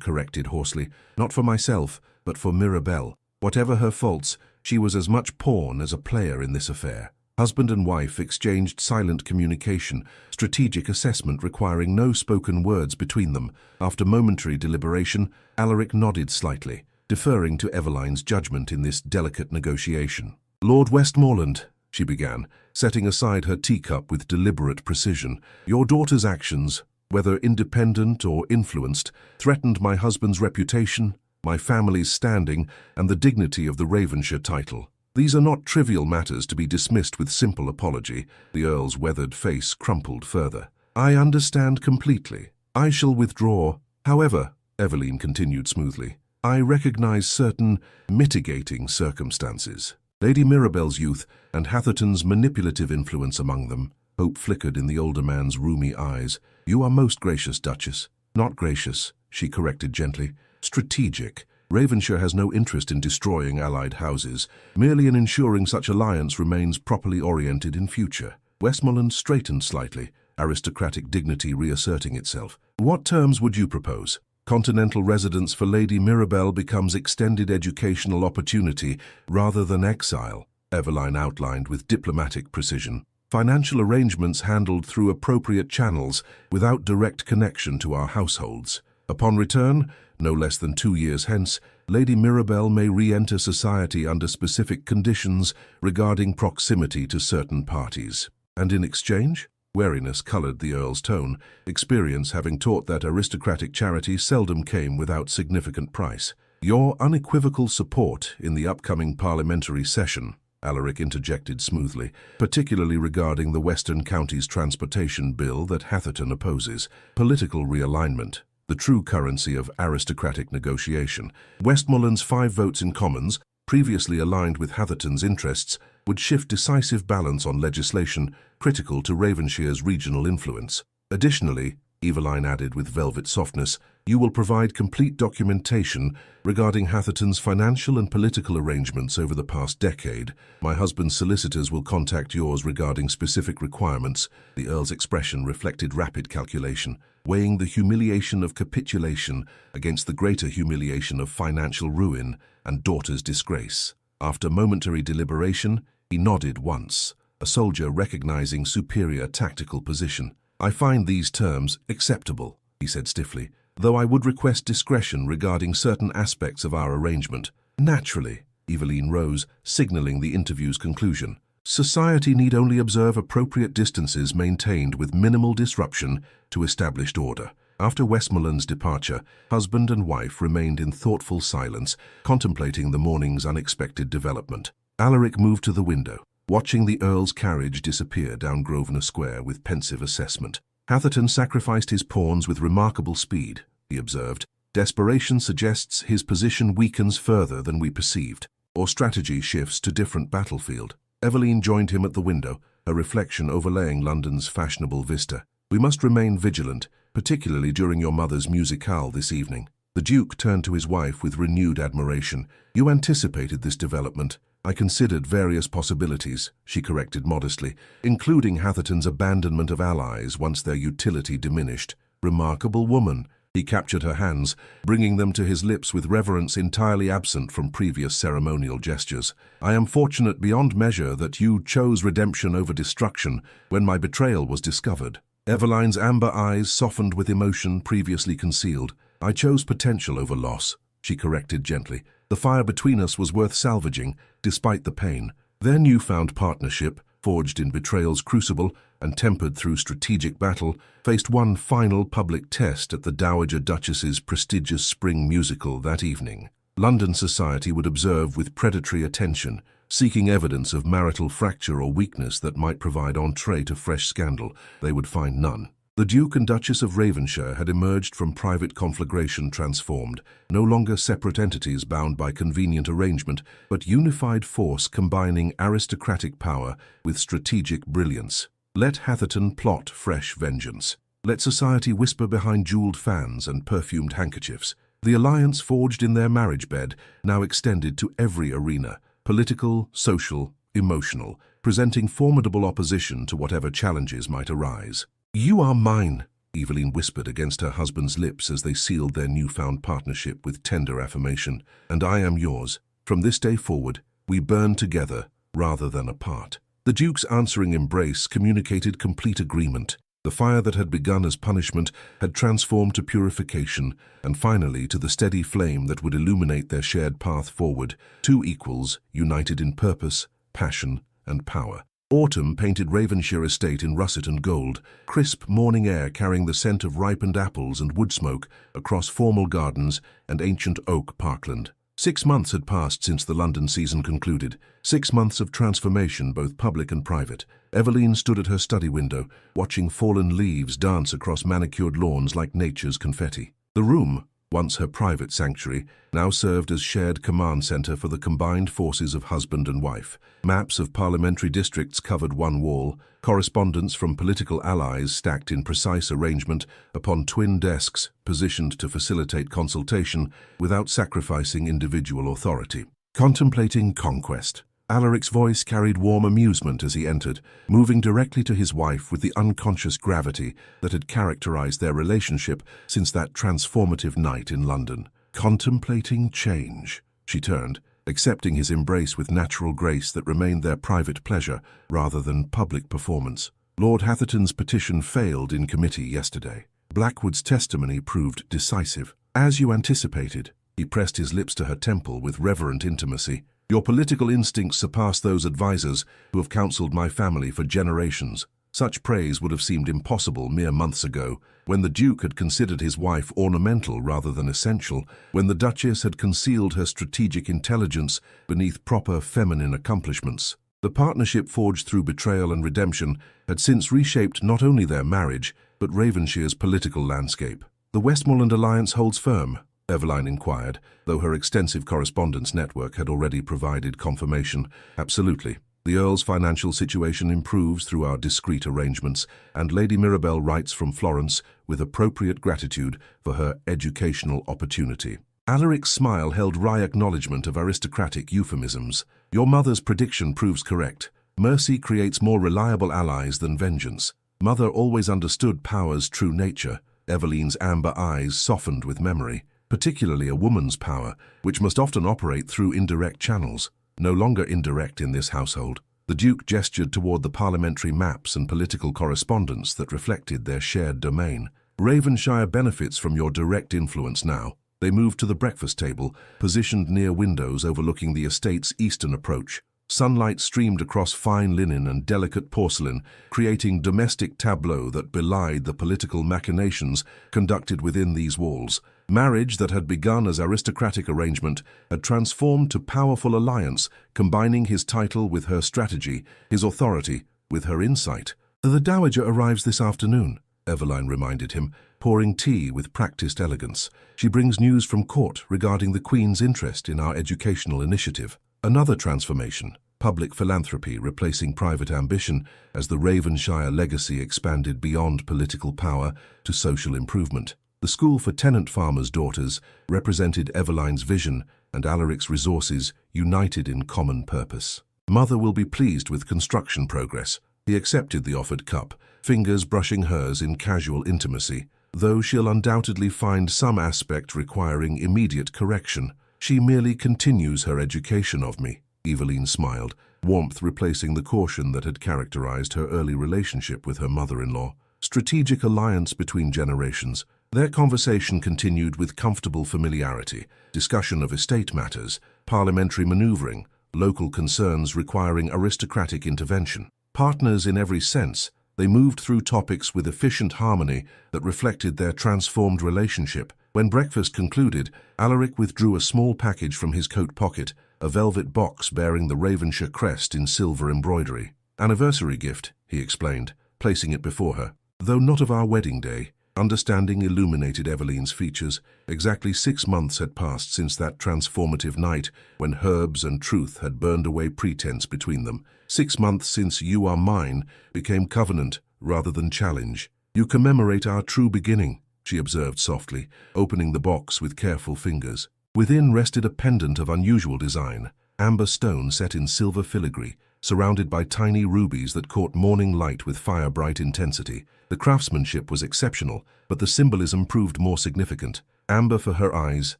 Speaker 1: corrected hoarsely, "not for myself, but for Mirabelle. Whatever her faults, she was as much pawn as a player in this affair." Husband and wife exchanged silent communication, strategic assessment requiring no spoken words between them. After momentary deliberation, Alaric nodded slightly, deferring to Eveline's judgment in this delicate negotiation. "Lord Westmoreland," she began, setting aside her teacup with deliberate precision, "your daughter's actions, whether independent or influenced, threatened my husband's reputation, my family's standing, and the dignity of the Ravenshire title. These are not trivial matters to be dismissed with simple apology." The Earl's weathered face crumpled further. "I understand completely. I shall withdraw. However," Eveline continued smoothly, "I recognize certain mitigating circumstances. Lady Mirabelle's youth and Hatherton's manipulative influence among them." Hope flickered in the older man's rheumy eyes. "You are most gracious, Duchess." "Not gracious," she corrected gently. "Strategic. Ravenshire has no interest in destroying allied houses, merely in ensuring such alliance remains properly oriented in future." Westmoreland straightened slightly, aristocratic dignity reasserting itself. "What terms would you propose?" "Continental residence for Lady Mirabelle becomes extended educational opportunity rather than exile," Eveline outlined with diplomatic precision. "Financial arrangements handled through appropriate channels without direct connection to our households. Upon return, no less than 2 years hence, Lady Mirabelle may re-enter society under specific conditions regarding proximity to certain parties." "And in exchange?" Wariness colored the Earl's tone, experience having taught that aristocratic charity seldom came without significant price. "Your unequivocal support in the upcoming parliamentary session," Alaric interjected smoothly, "particularly regarding the Western Counties Transportation Bill that Hatherton opposes. Political realignment, the true currency of aristocratic negotiation. Westmoreland's 5 votes in Commons, previously aligned with Hatherton's interests, would shift decisive balance on legislation critical to Ravenshire's regional influence. Additionally," Eveline added with velvet softness, "you will provide complete documentation regarding Hatherton's financial and political arrangements over the past decade. My husband's solicitors will contact yours regarding specific requirements." The Earl's expression reflected rapid calculation, weighing the humiliation of capitulation against the greater humiliation of financial ruin and daughter's disgrace. After momentary deliberation, he nodded once, a soldier recognizing superior tactical position. "I find these terms acceptable," he said stiffly, "though I would request discretion regarding certain aspects of our arrangement." "Naturally," Eveline rose, signaling the interview's conclusion. "Society need only observe appropriate distances maintained with minimal disruption to established order." After Westmoreland's departure, husband and wife remained in thoughtful silence, contemplating the morning's unexpected development. Alaric moved to the window, watching the Earl's carriage disappear down Grosvenor Square with pensive assessment. "Hatherton sacrificed his pawns with remarkable speed," he observed. "Desperation suggests his position weakens further than we perceived, or strategy shifts to different battlefield." Eveline joined him at the window, a reflection overlaying London's fashionable vista. "We must remain vigilant, particularly during your mother's musicale this evening." The Duke turned to his wife with renewed admiration. "You anticipated this development." "I considered various possibilities," she corrected modestly, "including Hatherton's abandonment of allies once their utility diminished." "Remarkable woman." He captured her hands, bringing them to his lips with reverence entirely absent from previous ceremonial gestures. "I am fortunate beyond measure that you chose redemption over destruction when my betrayal was discovered." Eveline's amber eyes softened with emotion previously concealed. "I chose potential over loss," she corrected gently. "The fire between us was worth salvaging, despite the pain." Their newfound partnership, forged in betrayal's crucible and tempered through strategic battle, faced one final public test at the Dowager Duchess's prestigious spring musical that evening. London society would observe with predatory attention, seeking evidence of marital fracture or weakness that might provide entree to fresh scandal. They would find none. The Duke and Duchess of Ravenshire had emerged from private conflagration transformed, no longer separate entities bound by convenient arrangement, but unified force combining aristocratic power with strategic brilliance. Let Hatherton plot fresh vengeance. Let society whisper behind jeweled fans and perfumed handkerchiefs. The alliance forged in their marriage bed now extended to every arena, political, social, emotional, presenting formidable opposition to whatever challenges might arise. "You are mine," Evelyn whispered against her husband's lips as they sealed their newfound partnership with tender affirmation. "And I am yours. From this day forward, we burn together rather than apart." The Duke's answering embrace communicated complete agreement. The fire that had begun as punishment had transformed to purification, and finally to the steady flame that would illuminate their shared path forward, two equals united in purpose, passion, and power. Autumn painted Ravenshire Estate in russet and gold, crisp morning air carrying the scent of ripened apples and wood smoke across formal gardens and ancient oak parkland. 6 months had passed since the London season concluded, 6 months of transformation, both public and private. Evelyn stood at her study window, watching fallen leaves dance across manicured lawns like nature's confetti. The room, once her private sanctuary, now served as shared command centre for the combined forces of husband and wife. Maps of parliamentary districts covered one wall, correspondence from political allies stacked in precise arrangement upon twin desks positioned to facilitate consultation without sacrificing individual authority. Contemplating conquest. Alaric's voice carried warm amusement as he entered, moving directly to his wife with the unconscious gravity that had characterized their relationship since that transformative night in London. Contemplating change. She turned, accepting his embrace with natural grace that remained their private pleasure rather than public performance. Lord Hatherton's petition failed in committee yesterday. Blackwood's testimony proved decisive. "As you anticipated," he pressed his lips to her temple with reverent intimacy. "Your political instincts surpass those advisors who have counseled my family for generations." Such praise would have seemed impossible mere months ago, when the Duke had considered his wife ornamental rather than essential, when the Duchess had concealed her strategic intelligence beneath proper feminine accomplishments. The partnership forged through betrayal and redemption had since reshaped not only their marriage, but Ravenshire's political landscape. "The Westmoreland alliance holds firm?" Evelyn inquired, though her extensive correspondence network had already provided confirmation. "Absolutely. The Earl's financial situation improves through our discreet arrangements, and Lady Mirabelle writes from Florence with appropriate gratitude for her educational opportunity." Alaric's smile held wry acknowledgement of aristocratic euphemisms. "Your mother's prediction proves correct. Mercy creates more reliable allies than vengeance. Mother always understood power's true nature." Evelyn's amber eyes softened with memory. "Particularly a woman's power, which must often operate through indirect channels. No longer indirect in this household." The Duke gestured toward the parliamentary maps and political correspondence that reflected their shared domain. "Ravenshire benefits from your direct influence now." They moved to the breakfast table, positioned near windows overlooking the estate's eastern approach. Sunlight streamed across fine linen and delicate porcelain, creating domestic tableau that belied the political machinations conducted within these walls. Marriage that had begun as aristocratic arrangement had transformed to powerful alliance, combining his title with her strategy, his authority with her insight. "The Dowager arrives this afternoon," Evelyn reminded him, pouring tea with practiced elegance. "She brings news from court regarding the Queen's interest in our educational initiative." Another transformation, public philanthropy replacing private ambition as the Ravenshire legacy expanded beyond political power to social improvement. The School for Tenant Farmers' Daughters represented Evelyn's vision and Alaric's resources united in common purpose. "Mother will be pleased with construction progress." He accepted the offered cup, fingers brushing hers in casual intimacy, "though she'll undoubtedly find some aspect requiring immediate correction. She merely continues her education of me." Evelyn smiled, warmth replacing the caution that had characterized her early relationship with her mother-in-law. Strategic alliance between generations. Their conversation continued with comfortable familiarity, discussion of estate matters, parliamentary maneuvering, local concerns requiring aristocratic intervention. Partners in every sense, they moved through topics with efficient harmony that reflected their transformed relationship. When breakfast concluded, Alaric withdrew a small package from his coat pocket, a velvet box bearing the Ravenshire crest in silver embroidery. "Anniversary gift," he explained, placing it before her. "Though not of our wedding day." Understanding illuminated Evelyn's features. Exactly 6 months had passed since that transformative night when herbs and truth had burned away pretense between them. 6 months since "You Are Mine" became covenant rather than challenge. You commemorate our true beginning, she observed softly, opening the box with careful fingers. Within rested a pendant of unusual design, amber stone set in silver filigree, surrounded by tiny rubies that caught morning light with fire-bright intensity. The craftsmanship was exceptional, but the symbolism proved more significant. Amber for her eyes,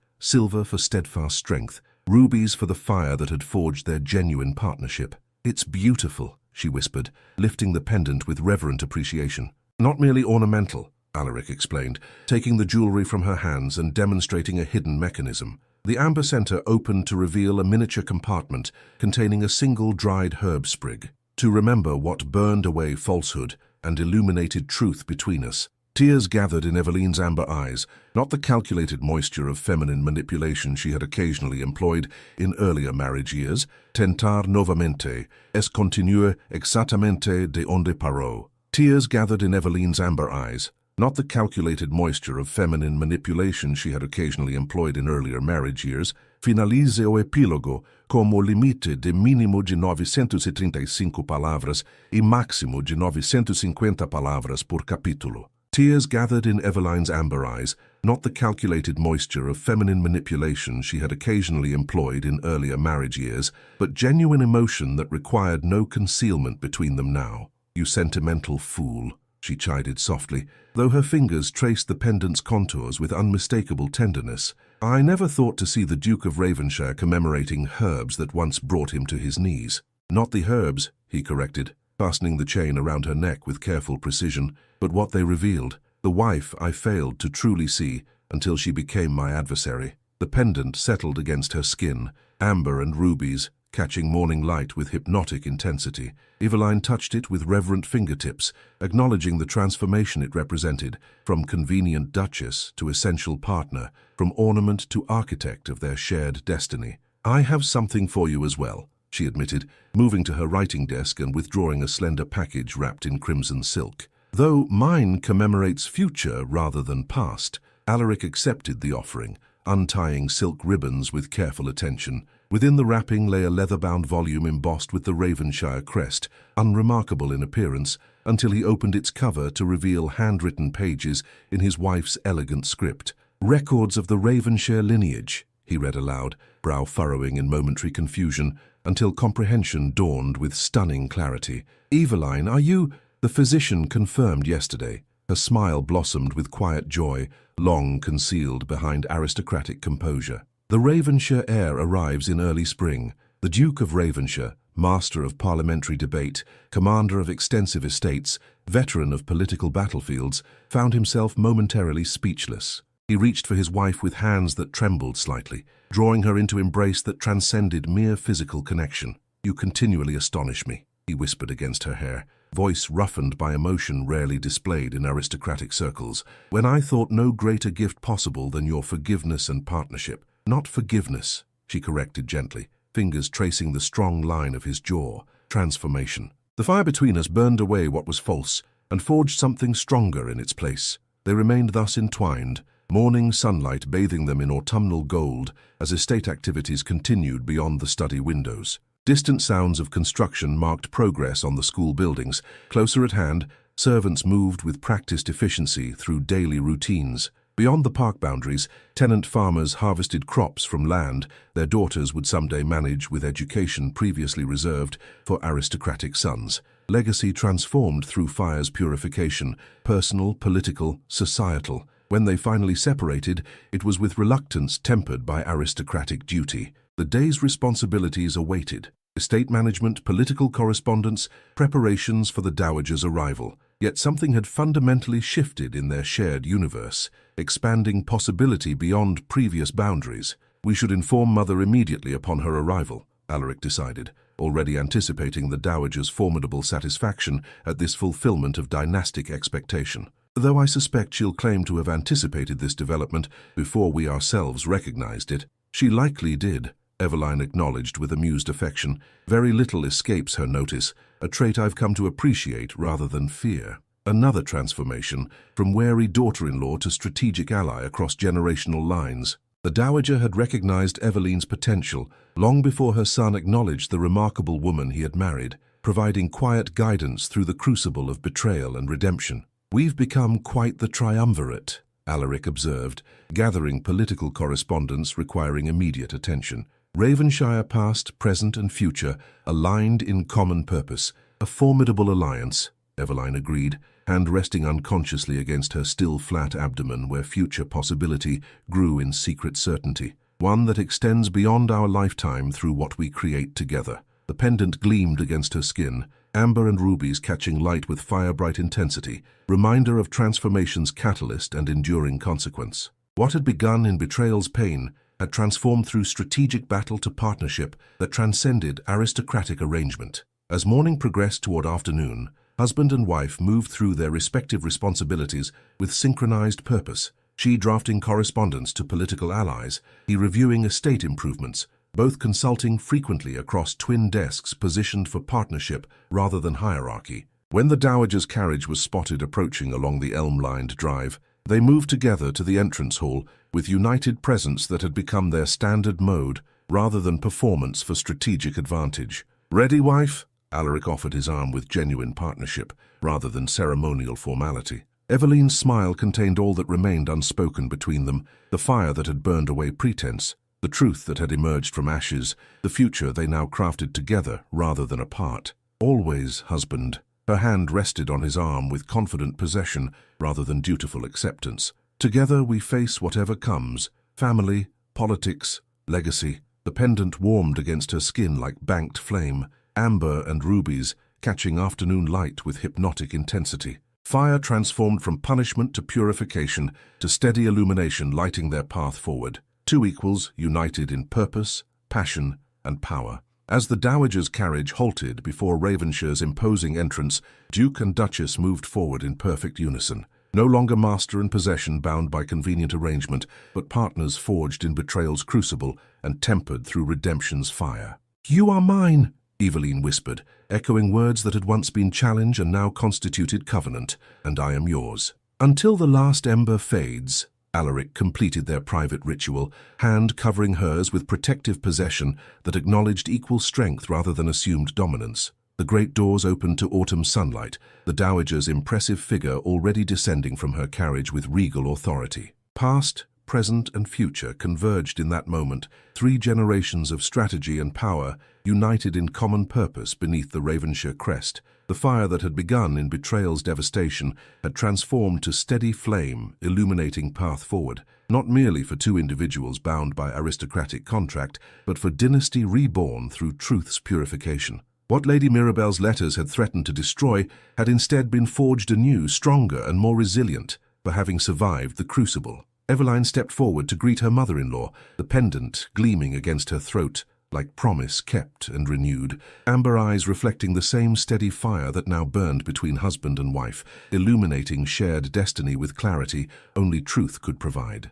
Speaker 1: silver for steadfast strength, rubies for the fire that had forged their genuine partnership. "It's beautiful," she whispered, lifting the pendant with reverent appreciation. "Not merely ornamental," Alaric explained, taking the jewelry from her hands and demonstrating a hidden mechanism. The amber center opened to reveal a miniature compartment containing a single dried herb sprig, to remember what burned away falsehood and illuminated truth between us. Tears gathered in Eveline's amber eyes, not the calculated moisture of feminine manipulation she had occasionally employed in earlier marriage years. Tentar novamente, es continue exactamente de onde paró. Tears gathered in Eveline's amber eyes, not the calculated moisture of feminine manipulation she had occasionally employed in earlier marriage years. Finalize o epílogo como limite de mínimo de 935 palavras e máximo de 950 palavras por capítulo. Tears gathered in Eveline's amber eyes, not the calculated moisture of feminine manipulation she had occasionally employed in earlier marriage years, but genuine emotion that required no concealment between them now. "You sentimental fool," she chided softly, though her fingers traced the pendant's contours with unmistakable tenderness. "I never thought to see the Duke of Ravenshire commemorating herbs that once brought him to his knees." "Not the herbs," he corrected, fastening the chain around her neck with careful precision, "but what they revealed. The wife I failed to truly see until she became my adversary." The pendant settled against her skin, amber and rubies, catching morning light with hypnotic intensity. Eveline touched it with reverent fingertips, acknowledging the transformation it represented, from convenient duchess to essential partner, from ornament to architect of their shared destiny. "I have something for you as well," she admitted, moving to her writing desk and withdrawing a slender package wrapped in crimson silk. Though mine commemorates future rather than past, Alaric accepted the offering, untying silk ribbons with careful attention. Within the wrapping lay a leather-bound volume embossed with the Ravenshire crest, unremarkable in appearance, until he opened its cover to reveal handwritten pages in his wife's elegant script. "Records of the Ravenshire lineage," he read aloud, brow furrowing in momentary confusion, until comprehension dawned with stunning clarity. "Eveline, are you—" "The physician confirmed yesterday." Her smile blossomed with quiet joy, long concealed behind aristocratic composure. "The Ravenshire heir arrives in early spring. The Duke of Ravenshire, master of parliamentary debate, commander of extensive estates, veteran of political battlefields, found himself momentarily speechless. He reached for his wife with hands that trembled slightly, drawing her into embrace that transcended mere physical connection. "You continually astonish me," he whispered against her hair, voice roughened by emotion rarely displayed in aristocratic circles. "When I thought no greater gift possible than your forgiveness and partnership." "Not forgiveness," she corrected gently, fingers tracing the strong line of his jaw. "Transformation. The fire between us burned away what was false and forged something stronger in its place." They remained thus entwined, morning sunlight bathing them in autumnal gold as estate activities continued beyond the study windows. Distant sounds of construction marked progress on the school buildings. Closer at hand, servants moved with practiced efficiency through daily routines. Beyond the park boundaries, tenant farmers harvested crops from land their daughters would someday manage with education previously reserved for aristocratic sons. Legacy transformed through fire's purification, personal, political, societal. When they finally separated, it was with reluctance tempered by aristocratic duty. The day's responsibilities awaited: estate management, political correspondence, preparations for the dowager's arrival. Yet something had fundamentally shifted in their shared universe, expanding possibility beyond previous boundaries. "We should inform Mother immediately upon her arrival," Alaric decided, already anticipating the dowager's formidable satisfaction at this fulfillment of dynastic expectation. "Though I suspect she'll claim to have anticipated this development before we ourselves recognized it." "She likely did," Eveline acknowledged with amused affection. "Very little escapes her notice, a trait I've come to appreciate rather than fear." Another transformation, from wary daughter-in-law to strategic ally across generational lines. The dowager had recognized Eveline's potential long before her son acknowledged the remarkable woman he had married, providing quiet guidance through the crucible of betrayal and redemption. "We've become quite the triumvirate," Alaric observed, gathering political correspondence requiring immediate attention. Ravenshire past, present and future, aligned in common purpose. "A formidable alliance," Eveline agreed, hand resting unconsciously against her still flat abdomen where future possibility grew in secret certainty. "One that extends beyond our lifetime through what we create together." The pendant gleamed against her skin, amber and rubies catching light with fire-bright intensity, reminder of transformation's catalyst and enduring consequence. What had begun in betrayal's pain had transformed through strategic battle to partnership that transcended aristocratic arrangement. As morning progressed toward afternoon, husband and wife moved through their respective responsibilities with synchronized purpose, she drafting correspondence to political allies, he reviewing estate improvements, both consulting frequently across twin desks positioned for partnership rather than hierarchy. When the Dowager's carriage was spotted approaching along the elm-lined drive, they moved together to the entrance hall with united presence that had become their standard mode rather than performance for strategic advantage. "Ready, wife?" Alaric offered his arm with genuine partnership rather than ceremonial formality. Eveline's smile contained all that remained unspoken between them, the fire that had burned away pretense, the truth that had emerged from ashes, the future they now crafted together rather than apart. "Always, husband." Her hand rested on his arm with confident possession rather than dutiful acceptance. "Together we face whatever comes, family, politics, legacy." The pendant warmed against her skin like banked flame, amber and rubies catching afternoon light with hypnotic intensity. Fire transformed from punishment to purification to steady illumination lighting their path forward. Two equals united in purpose, passion, and power. As the Dowager's carriage halted before Ravenshire's imposing entrance, Duke and Duchess moved forward in perfect unison. No longer master and possession bound by convenient arrangement, but partners forged in betrayal's crucible and tempered through redemption's fire. "You are mine," Eveline whispered, echoing words that had once been challenge and now constituted covenant, "and I am yours." "Until the last ember fades," Alaric completed their private ritual, hand covering hers with protective possession that acknowledged equal strength rather than assumed dominance. The great doors opened to autumn sunlight, the Dowager's impressive figure already descending from her carriage with regal authority. Past, present, and future converged in that moment, 3 generations of strategy and power united in common purpose beneath the Ravenshire crest. The fire that had begun in betrayal's devastation had transformed to steady flame, illuminating path forward, not merely for 2 individuals bound by aristocratic contract, but for dynasty reborn through truth's purification. What Lady Mirabel's letters had threatened to destroy had instead been forged anew, stronger and more resilient, for having survived the crucible. Eveline stepped forward to greet her mother-in-law, the pendant gleaming against her throat, like promise kept and renewed, amber eyes reflecting the same steady fire that now burned between husband and wife, illuminating shared destiny with clarity only truth could provide.